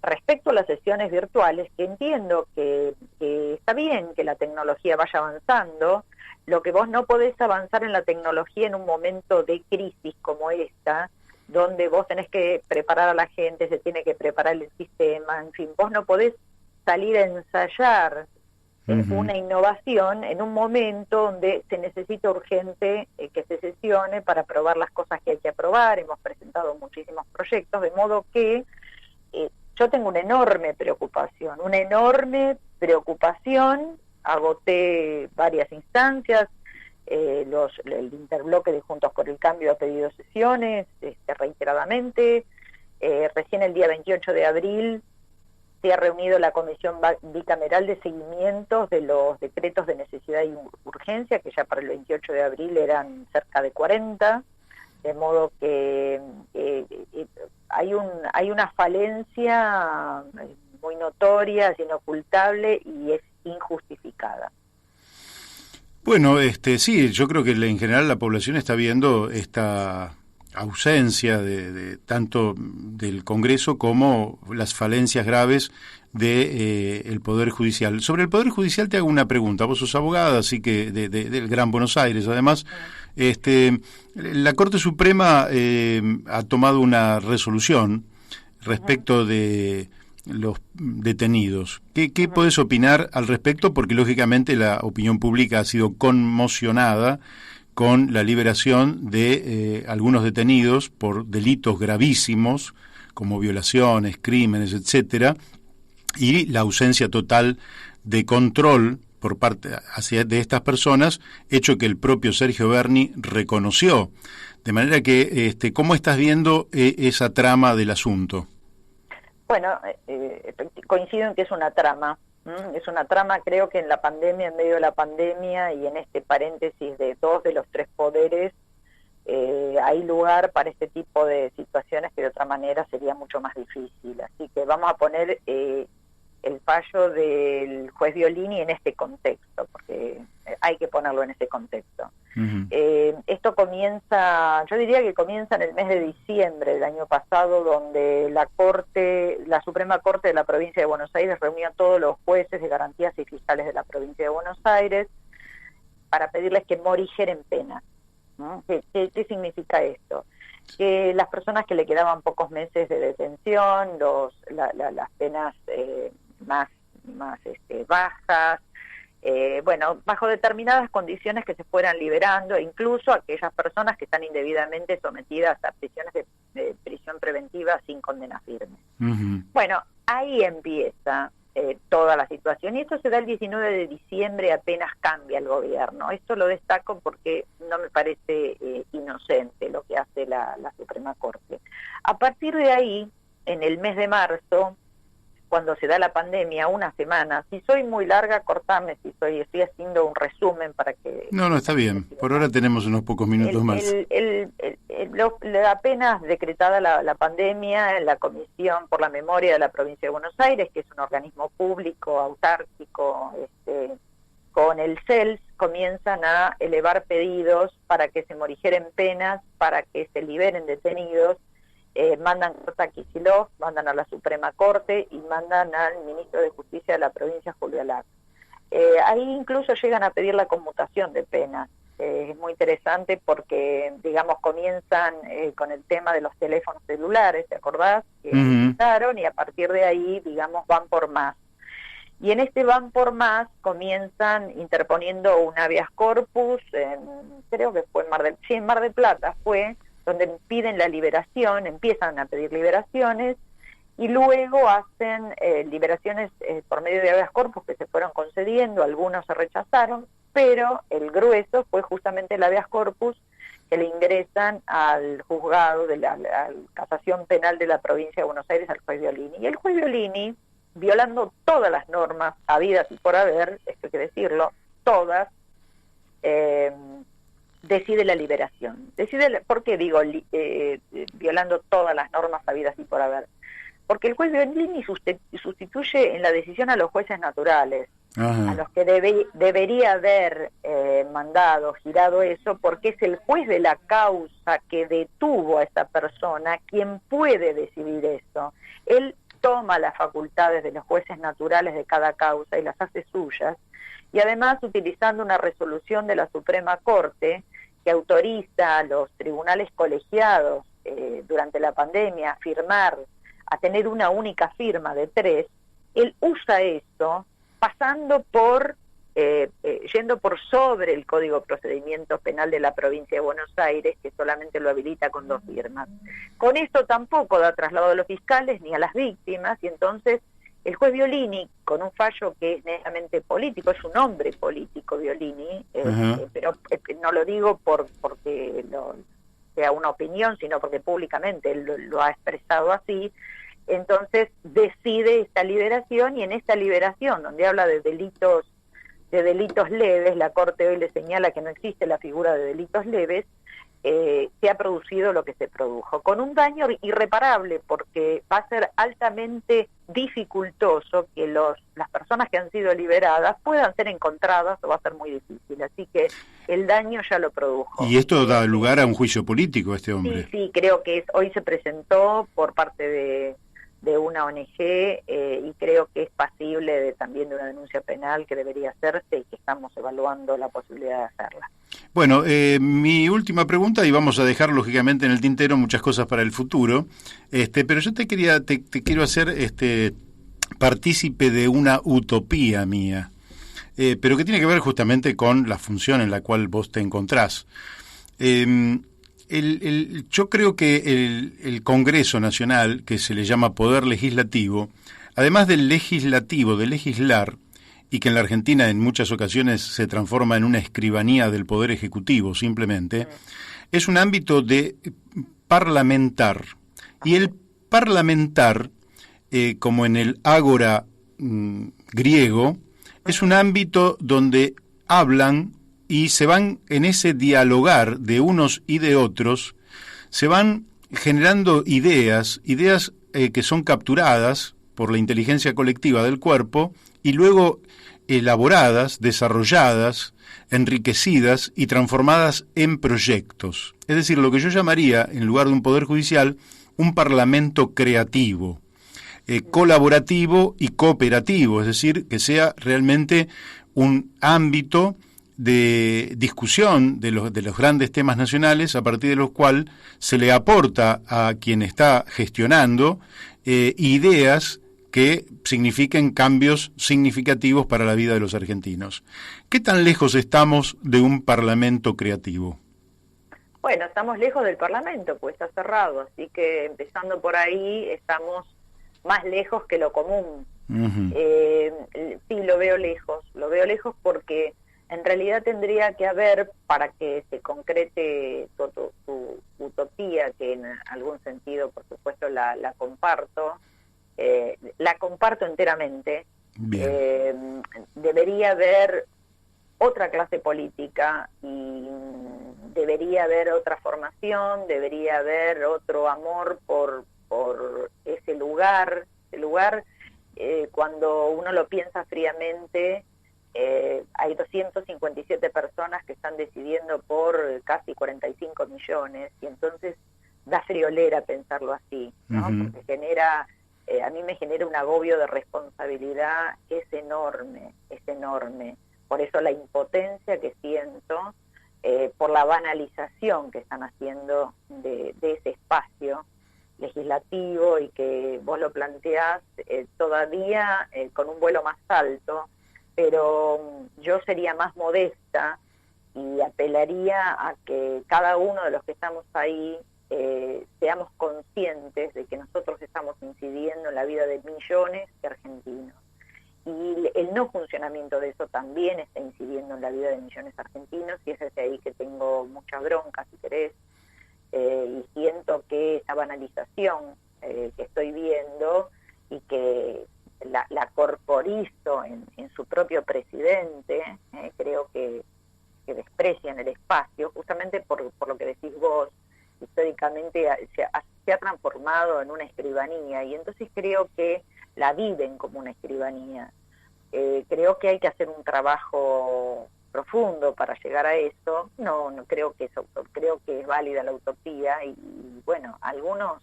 respecto a las sesiones virtuales, que entiendo que está bien que la tecnología vaya avanzando, lo que vos no podés avanzar en la tecnología en un momento de crisis como esta, donde vos tenés que preparar a la gente, se tiene que preparar el sistema, en fin, vos no podés salir a ensayar una innovación en un momento donde se necesita urgente que se sesione para aprobar las cosas que hay que aprobar. Hemos presentado muchísimos proyectos, de modo que yo tengo una enorme preocupación, agoté varias instancias, el interbloque de Juntos por el Cambio ha pedido sesiones reiteradamente, recién el día 28 de abril se ha reunido la Comisión Bicameral de Seguimientos de los decretos de necesidad y urgencia, que ya para el 28 de abril eran cerca de 40, de modo que hay una falencia muy notoria, es inocultable y es injustificada. Bueno, sí, yo creo que en general la población está viendo esta ausencia de tanto del Congreso como las falencias graves de el Poder Judicial. Sobre el Poder Judicial te hago una pregunta. Vos sos abogada, así que del Gran Buenos Aires. Además, la Corte Suprema ha tomado una resolución respecto de los detenidos. ¿Qué podés opinar al respecto? Porque lógicamente la opinión pública ha sido conmocionada con la liberación de algunos detenidos por delitos gravísimos, como violaciones, crímenes, etcétera, y la ausencia total de control por parte de estas personas, hecho que el propio Sergio Berni reconoció. De manera que, ¿cómo estás viendo esa trama del asunto? Bueno, coincido en que es una trama. Es una trama, creo que en la pandemia, en medio de la pandemia y en este paréntesis de 2 de los 3 poderes, hay lugar para este tipo de situaciones que de otra manera sería mucho más difícil. Así que vamos a poner el fallo del juez Violini en este contexto, porque hay que ponerlo en ese contexto. Uh-huh. Esto comienza, yo diría que comienza en el mes de diciembre del año pasado, donde la Suprema Corte de la Provincia de Buenos Aires reunió a todos los jueces de garantías y fiscales de la Provincia de Buenos Aires para pedirles que morigeren pena. ¿No? ¿Qué significa esto? Que las personas que le quedaban pocos meses de detención, las penas más bajas, bajo determinadas condiciones que se fueran liberando, incluso aquellas personas que están indebidamente sometidas a prisiones de prisión preventiva sin condena firme. Uh-huh. Bueno, ahí empieza toda la situación, y esto se da el 19 de diciembre, apenas cambia el gobierno. Esto lo destaco porque no me parece inocente lo que hace la Suprema Corte. A partir de ahí, en el mes de marzo, cuando se da la pandemia, una semana. Si soy muy larga, cortame, estoy haciendo un resumen para que... No, está bien. Por ahora tenemos unos pocos minutos más. Apenas decretada la pandemia, la Comisión por la Memoria de la Provincia de Buenos Aires, que es un organismo público, autárquico, con el CELS, comienzan a elevar pedidos para que se morigeren penas, para que se liberen detenidos, mandan carta a Kicillof, mandan a la Suprema Corte y mandan al Ministro de Justicia de la provincia, Julio Lac. Ahí incluso llegan a pedir la conmutación de penas. Es muy interesante porque, digamos, comienzan con el tema de los teléfonos celulares, ¿te acordás? Que empezaron, y a partir de ahí, digamos, van por más. Y en este van por más comienzan interponiendo un habeas corpus, creo que fue en Mar del Plata fue, donde piden la liberación, empiezan a pedir liberaciones, y luego hacen liberaciones por medio de habeas corpus que se fueron concediendo, algunos se rechazaron, pero el grueso fue justamente el habeas corpus que le ingresan al juzgado de la casación penal de la provincia de Buenos Aires, al juez Violini. Y el juez Violini, violando todas las normas habidas y por haber, esto hay que decirlo, todas, decide la liberación. ¿Por qué digo violando todas las normas habidas y por haber? Porque el juez Violini sustituye en la decisión a los jueces naturales, a los que debería haber girado eso, porque es el juez de la causa que detuvo a esa persona quien puede decidir eso. Él toma las facultades de los jueces naturales de cada causa y las hace suyas, y además utilizando una resolución de la Suprema Corte que autoriza a los tribunales colegiados durante la pandemia a tener una única firma de 3, él usa eso yendo por sobre el Código de Procedimientos Penal de la provincia de Buenos Aires, que solamente lo habilita con 2 firmas. Con esto tampoco da traslado a los fiscales ni a las víctimas, y entonces el juez Violini, con un fallo que es netamente político, es un hombre político Violini, pero no lo digo porque sea una opinión, sino porque públicamente él lo ha expresado así. Entonces decide esta liberación, y en esta liberación, donde habla de delitos leves, la Corte hoy le señala que no existe la figura de delitos leves, se ha producido lo que se produjo, con un daño irreparable, porque va a ser altamente dificultoso que las personas que han sido liberadas puedan ser encontradas, o va a ser muy difícil, así que el daño ya lo produjo. Y esto da lugar a un juicio político, este hombre. Sí, creo que hoy se presentó por parte de una ONG, y creo que es pasible también de una denuncia penal que debería hacerse, y que estamos evaluando la posibilidad de hacerla. Bueno, mi última pregunta, y vamos a dejar lógicamente en el tintero muchas cosas para el futuro, pero yo te quiero hacer partícipe de una utopía mía, pero que tiene que ver justamente con la función en la cual vos te encontrás. Yo creo que el Congreso Nacional, que se le llama Poder Legislativo, además del legislativo, de legislar, y que en la Argentina en muchas ocasiones se transforma en una escribanía del Poder Ejecutivo simplemente, es un ámbito de parlamentar. Y el parlamentar, como en el ágora griego, es un ámbito donde hablan y se van en ese dialogar de unos y de otros, se van generando ideas que son capturadas por la inteligencia colectiva del cuerpo y luego elaboradas, desarrolladas, enriquecidas y transformadas en proyectos. Es decir, lo que yo llamaría, en lugar de un poder judicial, un parlamento creativo, colaborativo y cooperativo, es decir, que sea realmente un ámbito de discusión de los grandes temas nacionales, a partir de los cuales se le aporta a quien está gestionando ideas que signifiquen cambios significativos para la vida de los argentinos. ¿Qué tan lejos estamos de un parlamento creativo? Bueno, estamos lejos del parlamento, pues está cerrado, así que empezando por ahí estamos más lejos que lo común. Sí, lo veo lejos porque en realidad tendría que haber, para que se concrete tu utopía, que en algún sentido, por supuesto, la comparto, la comparto enteramente. Bien. Debería haber otra clase política y debería haber otra formación, debería haber otro amor por ese lugar. Cuando uno lo piensa fríamente, hay 257 personas que están decidiendo por casi 45 millones, y entonces da friolera pensarlo así, ¿no? Uh-huh. Porque genera, a mí me genera un agobio de responsabilidad que es enorme. Por eso la impotencia que siento, por la banalización que están haciendo de ese espacio legislativo, y que vos lo planteás todavía con un vuelo más alto, pero yo sería más modesta y apelaría a que cada uno de los que estamos ahí seamos conscientes de que nosotros estamos incidiendo en la vida de millones de argentinos. Y el no funcionamiento de eso también está incidiendo en la vida de millones de argentinos, y es desde ahí que tengo mucha bronca, si querés, y siento que esa banalización que estoy viendo, y que la corporizo en su propio presidente, creo que desprecian el espacio, justamente por lo que decís vos. Históricamente se ha transformado en una escribanía, y entonces creo que la viven como una escribanía. Creo que hay que hacer un trabajo profundo para llegar a eso. No creo que creo que es válida la utopía, y bueno, algunos,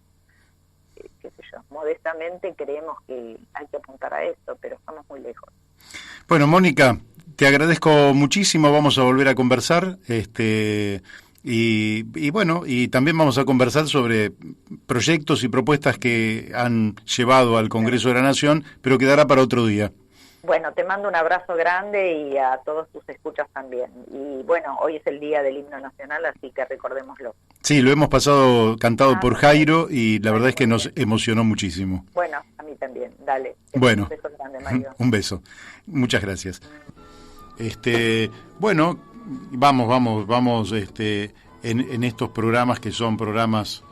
qué sé yo, modestamente creemos que hay que apuntar a esto, pero estamos muy lejos. Bueno, Mónica, te agradezco muchísimo, vamos a volver a conversar, y bueno, y también vamos a conversar sobre proyectos y propuestas que han llevado al Congreso de la Nación, pero quedará para otro día. Bueno, te mando un abrazo grande, y a todos tus escuchas también. Y bueno, hoy es el día del himno nacional, así que recordémoslo. Sí, lo hemos pasado cantado por Jairo, y la verdad es que nos emocionó muchísimo. Bueno, a mí también, dale. Bueno, un beso grande, Mario. Un beso. Muchas gracias. Bueno, vamos en estos programas, que son programas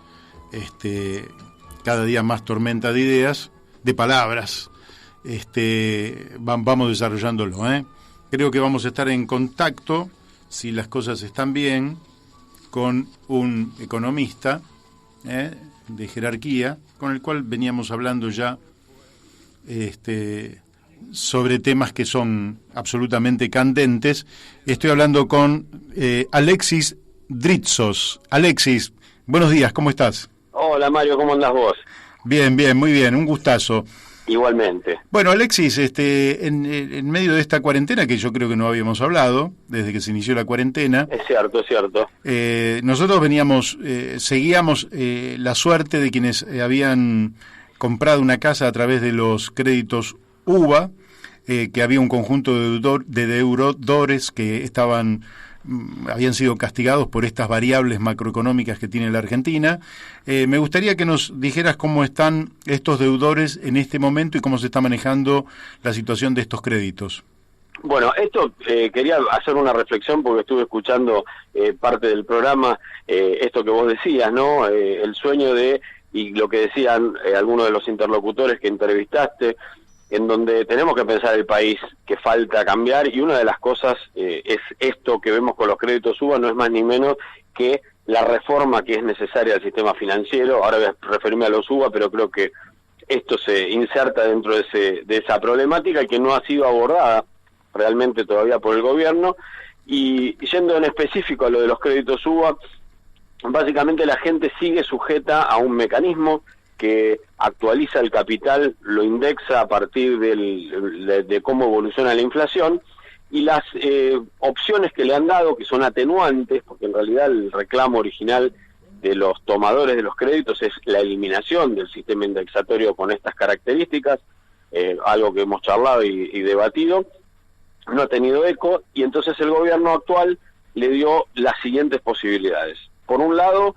cada día más tormenta de ideas, de palabras. Vamos desarrollándolo, Creo que vamos a estar en contacto, si las cosas están bien, con un economista de jerarquía, con el cual veníamos hablando ya sobre temas que son absolutamente candentes. Estoy hablando con Alexis Dritsos. Alexis, buenos días, ¿cómo estás? Hola Mario, ¿cómo andás vos? Bien, muy bien, un gustazo. Igualmente. Bueno, Alexis, en medio de esta cuarentena, que yo creo que no habíamos hablado desde que se inició la cuarentena. Es cierto. Nosotros seguíamos la suerte de quienes habían comprado una casa a través de los créditos UBA, que había un conjunto de deudores que habían sido castigados por estas variables macroeconómicas que tiene la Argentina. Me gustaría que nos dijeras cómo están estos deudores en este momento y cómo se está manejando la situación de estos créditos. Bueno, esto quería hacer una reflexión, porque estuve escuchando parte del programa, esto que vos decías, ¿no? El sueño y lo que decían algunos de los interlocutores que entrevistaste, en donde tenemos que pensar el país, que falta cambiar, y una de las cosas es esto que vemos con los créditos UBA, no es más ni menos que la reforma que es necesaria al sistema financiero. Ahora voy a referirme a los UBA, pero creo que esto se inserta dentro de esa problemática, y que no ha sido abordada realmente todavía por el gobierno. Y yendo en específico a lo de los créditos UBA, básicamente la gente sigue sujeta a un mecanismo que actualiza el capital, lo indexa a partir de cómo evoluciona la inflación, y las opciones que le han dado, que son atenuantes, porque en realidad el reclamo original de los tomadores de los créditos es la eliminación del sistema indexatorio con estas características, algo que hemos charlado y debatido, no ha tenido eco, y entonces el gobierno actual le dio las siguientes posibilidades. Por un lado,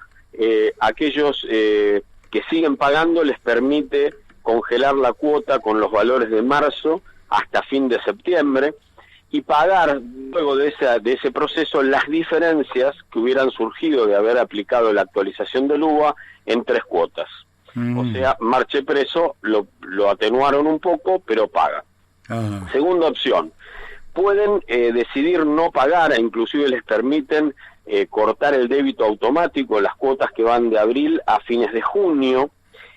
aquellos que siguen pagando les permite congelar la cuota con los valores de marzo hasta fin de septiembre, y pagar luego de ese proceso las diferencias que hubieran surgido de haber aplicado la actualización del UBA en 3 cuotas. O sea, marche preso, lo atenuaron un poco, pero paga. Segunda opción, pueden decidir no pagar, e inclusive les permiten cortar el débito automático, las cuotas que van de abril a fines de junio,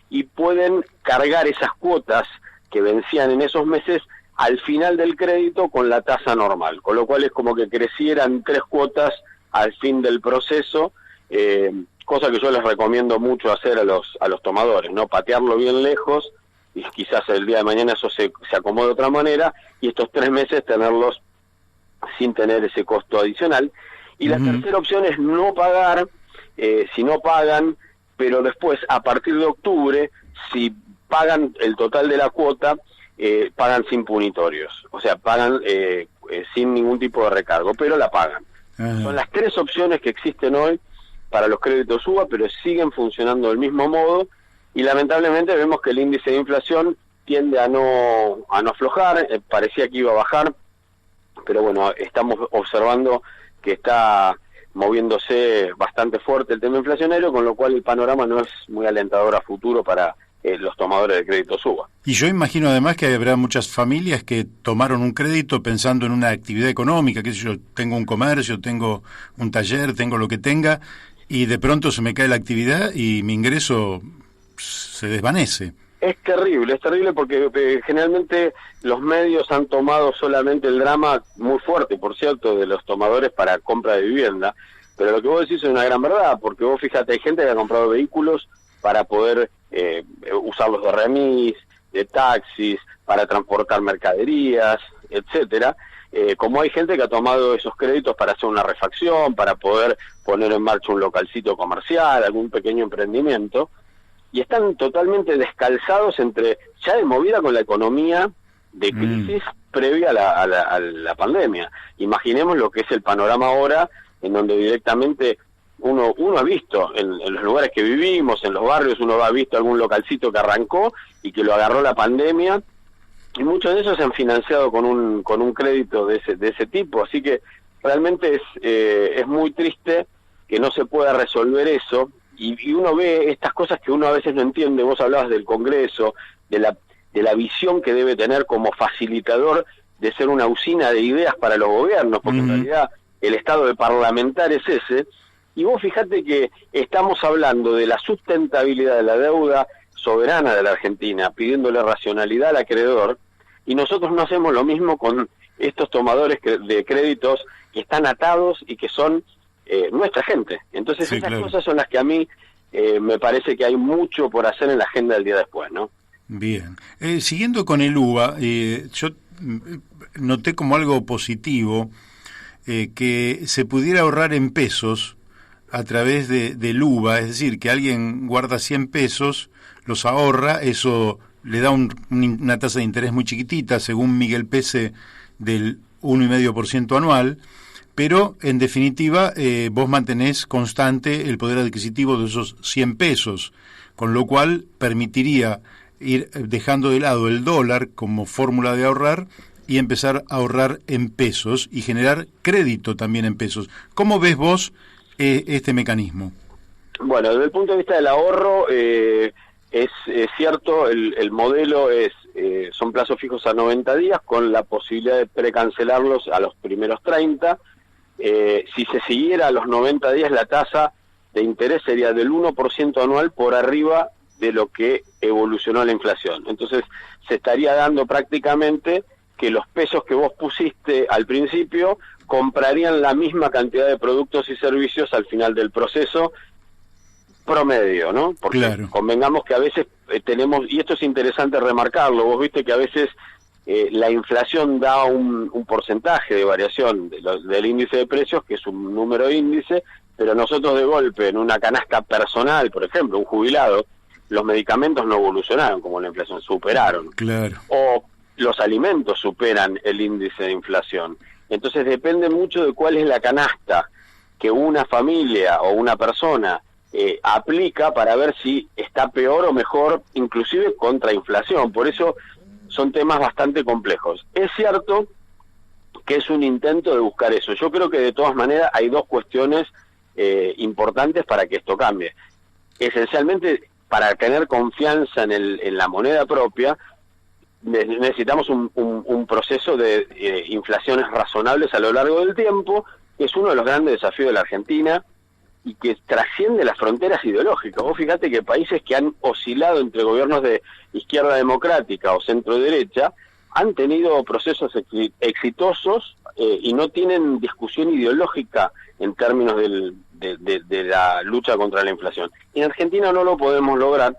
y pueden cargar esas cuotas que vencían en esos meses al final del crédito con la tasa normal, con lo cual es como que crecieran 3 cuotas al fin del proceso, cosa que yo les recomiendo mucho hacer a los tomadores, ¿no? Patearlo bien lejos, y quizás el día de mañana eso se acomode de otra manera, y estos 3 meses tenerlos sin tener ese costo adicional. Y la tercera opción es no pagar, si no pagan, pero después, a partir de octubre, si pagan el total de la cuota, pagan sin punitorios, o sea, pagan sin ningún tipo de recargo, pero la pagan. Son las 3 opciones que existen hoy para los créditos UBA, pero siguen funcionando del mismo modo, y lamentablemente vemos que el índice de inflación tiende a no aflojar, parecía que iba a bajar, pero bueno, estamos observando que está moviéndose bastante fuerte el tema inflacionario, con lo cual el panorama no es muy alentador a futuro para los tomadores de créditos UBA. Y yo imagino además que habrá muchas familias que tomaron un crédito pensando en una actividad económica, que yo tengo un comercio, tengo un taller, tengo lo que tenga, y de pronto se me cae la actividad y mi ingreso se desvanece. Es terrible porque generalmente los medios han tomado solamente el drama muy fuerte, por cierto, de los tomadores para compra de vivienda, pero lo que vos decís es una gran verdad, porque vos fíjate, hay gente que ha comprado vehículos para poder usarlos de remis, de taxis, para transportar mercaderías, etcétera, como hay gente que ha tomado esos créditos para hacer una refacción, para poder poner en marcha un localcito comercial, algún pequeño emprendimiento, y están totalmente descalzados entre ya de movida con la economía de crisis previa a la pandemia. Imaginemos lo que es el panorama ahora, en donde directamente uno ha visto en los lugares que vivimos, en los barrios, uno ha visto algún localcito que arrancó y que lo agarró la pandemia, y muchos de esos se han financiado con un crédito de ese tipo, así que realmente es muy triste que no se pueda resolver eso, y uno ve estas cosas que uno a veces no entiende. Vos hablabas del Congreso, de la visión que debe tener como facilitador de ser una usina de ideas para los gobiernos, porque en realidad el estado de parlamentar es ese, y vos fijate que estamos hablando de la sustentabilidad de la deuda soberana de la Argentina, pidiéndole racionalidad al acreedor, y nosotros no hacemos lo mismo con estos tomadores de créditos que están atados y que son nuestra gente. Entonces sí, esas cosas son las que a mí me parece que hay mucho por hacer en la agenda del día después, ¿no? Bien. Siguiendo con el UBA, yo noté como algo positivo que se pudiera ahorrar en pesos a través del UBA, es decir, que alguien guarda 100 pesos, los ahorra, eso le da una tasa de interés muy chiquitita, según Miguel Pese, del 1,5% anual, pero en definitiva vos mantenés constante el poder adquisitivo de esos 100 pesos, con lo cual permitiría ir dejando de lado el dólar como fórmula de ahorrar y empezar a ahorrar en pesos y generar crédito también en pesos. ¿Cómo ves vos este mecanismo? Bueno, desde el punto de vista del ahorro, es cierto, el modelo son plazos fijos a 90 días con la posibilidad de precancelarlos a los primeros 30. Si se siguiera a los 90 días, la tasa de interés sería del 1% anual por arriba de lo que evolucionó la inflación. Entonces se estaría dando prácticamente que los pesos que vos pusiste al principio comprarían la misma cantidad de productos y servicios al final del proceso promedio, ¿no? Porque claro, convengamos que a veces tenemos, y esto es interesante remarcarlo, vos viste que a veces la inflación da un porcentaje de variación del índice de precios, que es un número de índice, pero nosotros de golpe en una canasta personal, por ejemplo, un jubilado, los medicamentos no evolucionaron como la inflación, superaron. Claro. O los alimentos superan el índice de inflación. Entonces depende mucho de cuál es la canasta que una familia o una persona aplica para ver si está peor o mejor, inclusive contra inflación. Por eso son temas bastante complejos. Es cierto que es un intento de buscar eso. Yo creo que de todas maneras hay dos cuestiones importantes para que esto cambie. Esencialmente para tener confianza en la moneda propia, necesitamos un proceso de inflaciones razonables a lo largo del tiempo, que es uno de los grandes desafíos de la Argentina y que trasciende las fronteras ideológicas. Vos fíjate que países que han oscilado entre gobiernos de izquierda democrática o centro derecha han tenido procesos exitosos y no tienen discusión ideológica en términos de la lucha contra la inflación. En Argentina no lo podemos lograr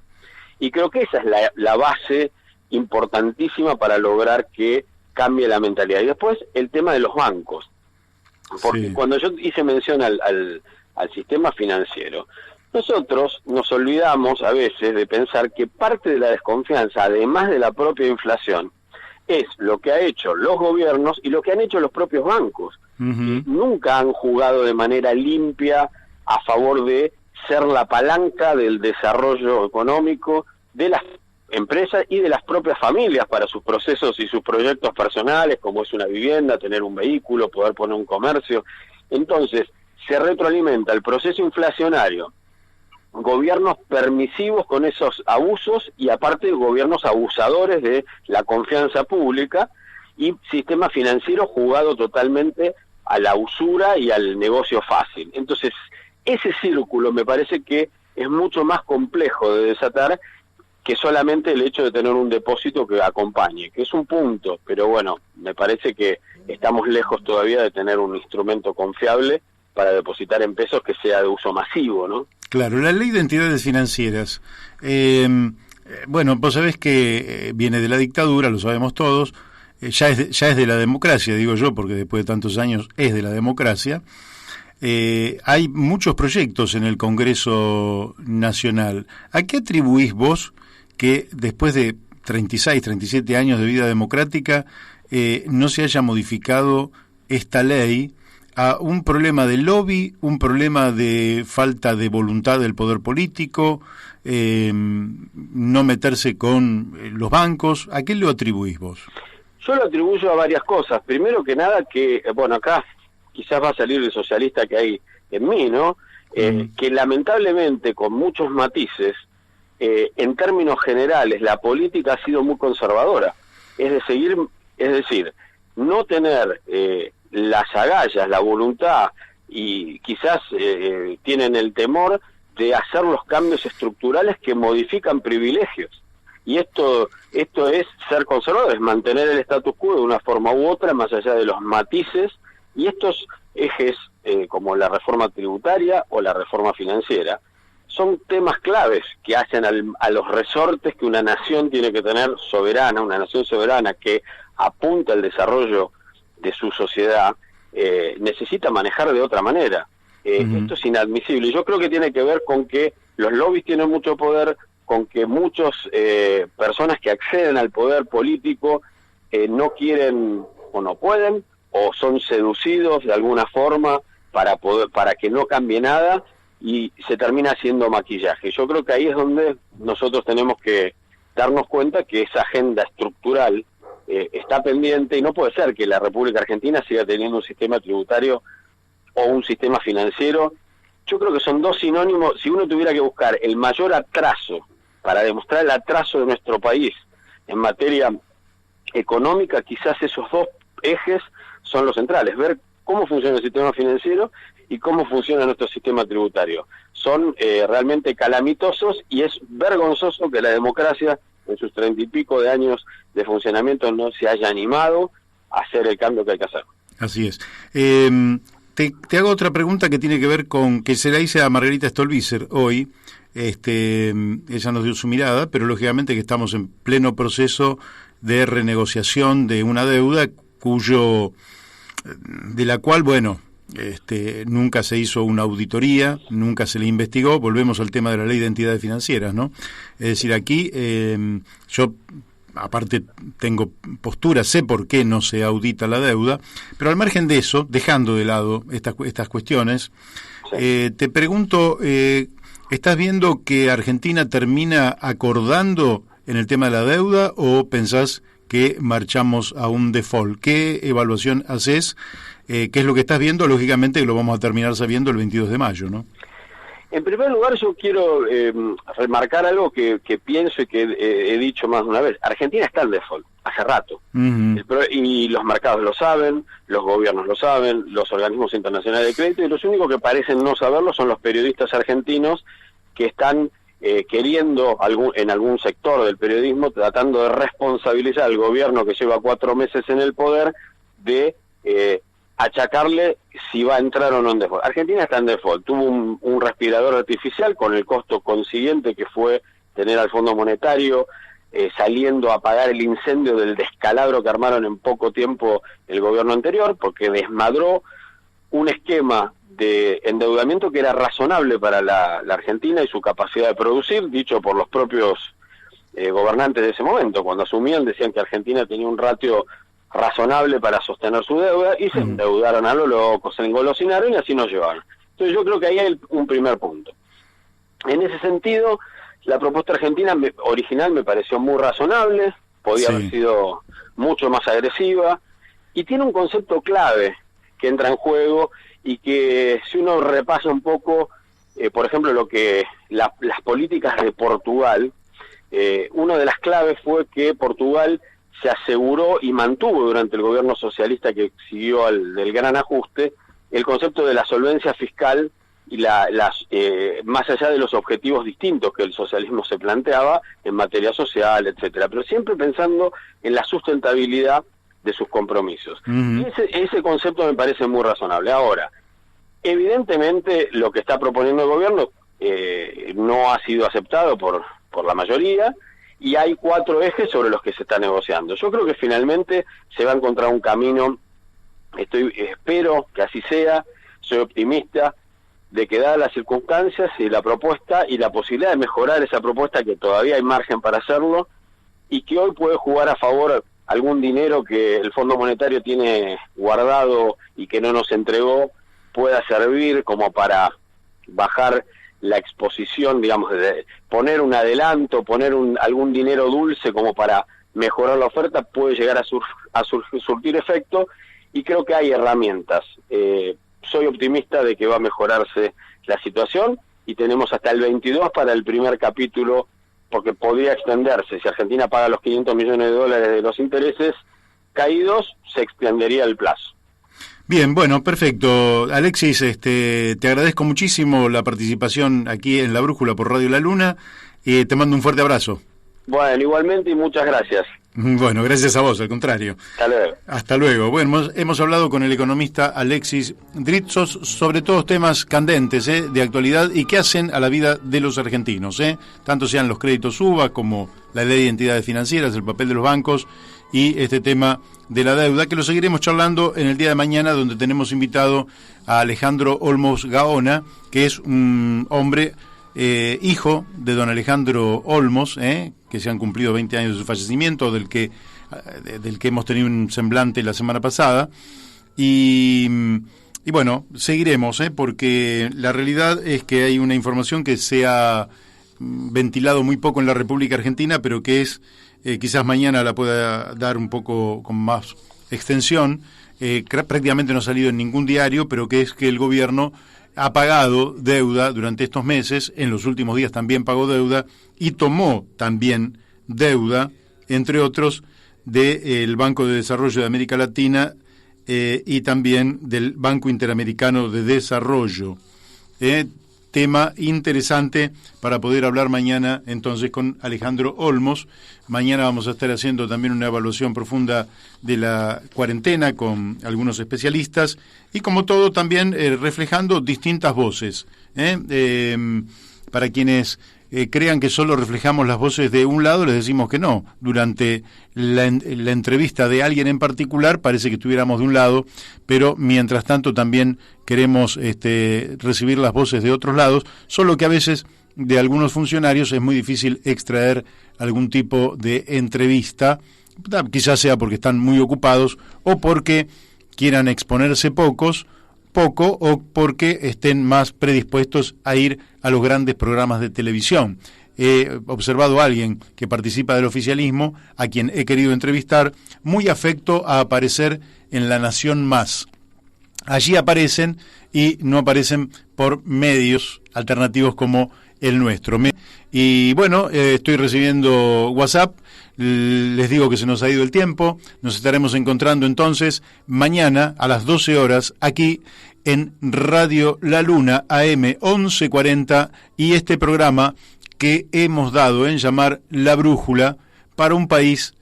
y creo que esa es la base importantísima para lograr que cambie la mentalidad. Y después el tema de los bancos, porque cuando yo hice mención al sistema financiero, nosotros nos olvidamos a veces de pensar que parte de la desconfianza, además de la propia inflación, es lo que han hecho los gobiernos y lo que han hecho los propios bancos. Uh-huh. Nunca han jugado de manera limpia a favor de ser la palanca del desarrollo económico de las empresas y de las propias familias para sus procesos y sus proyectos personales, como es una vivienda, tener un vehículo, poder poner un comercio. Entonces, se retroalimenta el proceso inflacionario, gobiernos permisivos con esos abusos y aparte gobiernos abusadores de la confianza pública y sistema financiero jugado totalmente a la usura y al negocio fácil. Entonces, ese círculo me parece que es mucho más complejo de desatar que solamente el hecho de tener un depósito que acompañe, que es un punto, pero bueno, me parece que estamos lejos todavía de tener un instrumento confiable para depositar en pesos que sea de uso masivo, ¿no? Claro, la ley de entidades financieras, bueno, vos sabés que viene de la dictadura, lo sabemos todos, ya es de la democracia, digo yo, porque después de tantos años es de la democracia. Hay muchos proyectos en el Congreso Nacional. ¿A qué atribuís vos que después de 36, 37 años de vida democrática no se haya modificado esta ley a un problema de lobby, un problema de falta de voluntad del poder político, no meterse con los bancos? ¿A qué lo atribuís vos? Yo lo atribuyo a varias cosas. Primero que nada que, bueno, acá quizás va a salir el socialista que hay en mí, ¿no? Que lamentablemente, con muchos matices, en términos generales, la política ha sido muy conservadora. Es decir, no tener las agallas, la voluntad y quizás tienen el temor de hacer los cambios estructurales que modifican privilegios. Y esto es ser conservador, es mantener el status quo de una forma u otra, más allá de los matices, y estos ejes, como la reforma tributaria o la reforma financiera, son temas claves que hacen a los resortes que una nación tiene que tener soberana, una nación soberana que apunta al desarrollo de su sociedad, necesita manejar de otra manera. Esto es inadmisible. Y yo creo que tiene que ver con que los lobbies tienen mucho poder, con que muchas personas que acceden al poder político no quieren o no pueden, o son seducidos de alguna forma para que no cambie nada, y se termina haciendo maquillaje. Yo creo que ahí es donde nosotros tenemos que darnos cuenta que esa agenda estructural está pendiente, y no puede ser que la República Argentina siga teniendo un sistema tributario o un sistema financiero. Yo creo que son dos sinónimos. Si uno tuviera que buscar el mayor atraso para demostrar el atraso de nuestro país en materia económica, quizás esos dos ejes son los centrales: ver cómo funciona el sistema financiero y cómo funciona nuestro sistema tributario. Son realmente calamitosos, y es vergonzoso que la democracia, en sus 30 y pico de años de funcionamiento, no se haya animado a hacer el cambio que hay que hacer. Así es. Te hago otra pregunta que tiene que ver con, que se la hice a Margarita Stolbizer hoy. Ella nos dio su mirada, pero lógicamente que estamos en pleno proceso de renegociación de una deuda de la cual, bueno, nunca se hizo una auditoría, nunca se le investigó. Volvemos al tema de la ley de entidades financieras, ¿no? Es decir, aquí yo, aparte, tengo postura, sé por qué no se audita la deuda, pero al margen de eso, dejando de lado estas cuestiones, te pregunto, ¿estás viendo que Argentina termina acordando en el tema de la deuda, o pensás que marchamos a un default? ¿Qué evaluación haces? ¿Qué es lo que estás viendo? Lógicamente que lo vamos a terminar sabiendo el 22 de mayo, ¿no? En primer lugar, yo quiero remarcar algo que pienso y que he dicho más de una vez. Argentina está en default, hace rato. Y los mercados lo saben, los gobiernos lo saben, los organismos internacionales de crédito, y los únicos que parecen no saberlo son los periodistas argentinos que están queriendo, en algún sector del periodismo, tratando de responsabilizar al gobierno que lleva 4 meses en el poder de achacarle si va a entrar o no en default. Argentina está en default, tuvo un respirador artificial con el costo consiguiente que fue tener al Fondo Monetario saliendo a apagar el incendio del descalabro que armaron en poco tiempo el gobierno anterior, porque desmadró un esquema de endeudamiento que era razonable para la Argentina y su capacidad de producir, dicho por los propios gobernantes de ese momento. Cuando asumían decían que Argentina tenía un ratio razonable para sostener su deuda y se endeudaron a lo loco, se engolosinaron y así nos llevaron. Entonces yo creo que ahí hay un primer punto. En ese sentido, la propuesta argentina original me pareció muy razonable, podía haber sido mucho más agresiva, y tiene un concepto clave que entra en juego y que si uno repasa un poco, por ejemplo, lo que las políticas de Portugal, una de las claves fue que Portugal se aseguró y mantuvo durante el gobierno socialista que siguió del gran ajuste el concepto de la solvencia fiscal y más allá de los objetivos distintos que el socialismo se planteaba en materia social, etcétera, pero siempre pensando en la sustentabilidad de sus compromisos. Y ese concepto me parece muy razonable. Ahora, evidentemente lo que está proponiendo el gobierno no ha sido aceptado por la mayoría, y hay 4 ejes sobre los que se está negociando. Yo creo que finalmente se va a encontrar un camino, espero que así sea, soy optimista, de que dadas las circunstancias y la propuesta y la posibilidad de mejorar esa propuesta, que todavía hay margen para hacerlo, y que hoy puede jugar a favor algún dinero que el Fondo Monetario tiene guardado y que no nos entregó, pueda servir como para bajar la exposición, digamos, de poner un adelanto, poner algún dinero dulce como para mejorar la oferta, puede llegar a surtir efecto, y creo que hay herramientas. Soy optimista de que va a mejorarse la situación, y tenemos hasta el 22 para el primer capítulo, porque podría extenderse. Si Argentina paga los $500 millones de los intereses caídos, se extendería el plazo. Bien, bueno, perfecto. Alexis, te agradezco muchísimo la participación aquí en La Brújula por Radio La Luna, y te mando un fuerte abrazo. Bueno, igualmente, y muchas gracias. Bueno, gracias a vos, al contrario. Hasta luego. Hasta luego. Bueno, hemos hablado con el economista Alexis Dritsos sobre todos temas candentes, de actualidad, y que hacen a la vida de los argentinos, tanto sean los créditos UBA como la ley de entidades financieras, el papel de los bancos y este tema de la deuda, que lo seguiremos charlando en el día de mañana, donde tenemos invitado a Alejandro Olmos Gaona, que es un hombre hijo de don Alejandro Olmos, que se han cumplido 20 años de su fallecimiento, del que hemos tenido un semblante la semana pasada, y bueno, seguiremos, porque la realidad es que hay una información que se ha ventilado muy poco en la República Argentina, pero que es quizás mañana la pueda dar un poco con más extensión, prácticamente no ha salido en ningún diario, pero que es que el gobierno ha pagado deuda durante estos meses, en los últimos días también pagó deuda, y tomó también deuda, entre otros, del Banco de Desarrollo de América Latina y también del Banco Interamericano de Desarrollo. Tema interesante para poder hablar mañana entonces con Alejandro Olmos. Mañana vamos a estar haciendo también una evaluación profunda de la cuarentena con algunos especialistas, y como todo también reflejando distintas voces. Para quienes crean que solo reflejamos las voces de un lado, les decimos que no. Durante la entrevista de alguien en particular parece que estuviéramos de un lado, pero mientras tanto también queremos recibir las voces de otros lados, solo que a veces de algunos funcionarios es muy difícil extraer algún tipo de entrevista, quizás sea porque están muy ocupados o porque quieran exponerse poco, o porque estén más predispuestos a ir a los grandes programas de televisión. He observado a alguien que participa del oficialismo, a quien he querido entrevistar, muy afecto a aparecer en La Nación Más. allí aparecen y no aparecen por medios alternativos como el nuestro. Y bueno, estoy recibiendo WhatsApp, les digo que se nos ha ido el tiempo, nos estaremos encontrando entonces mañana a las 12 horas aquí en Radio La Luna AM 1140 y este programa que hemos dado en llamar La Brújula para un país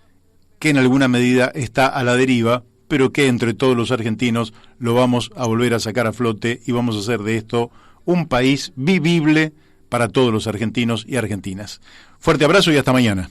que en alguna medida está a la deriva, pero que entre todos los argentinos lo vamos a volver a sacar a flote y vamos a hacer de esto un país vivible para todos los argentinos y argentinas. Fuerte abrazo y hasta mañana.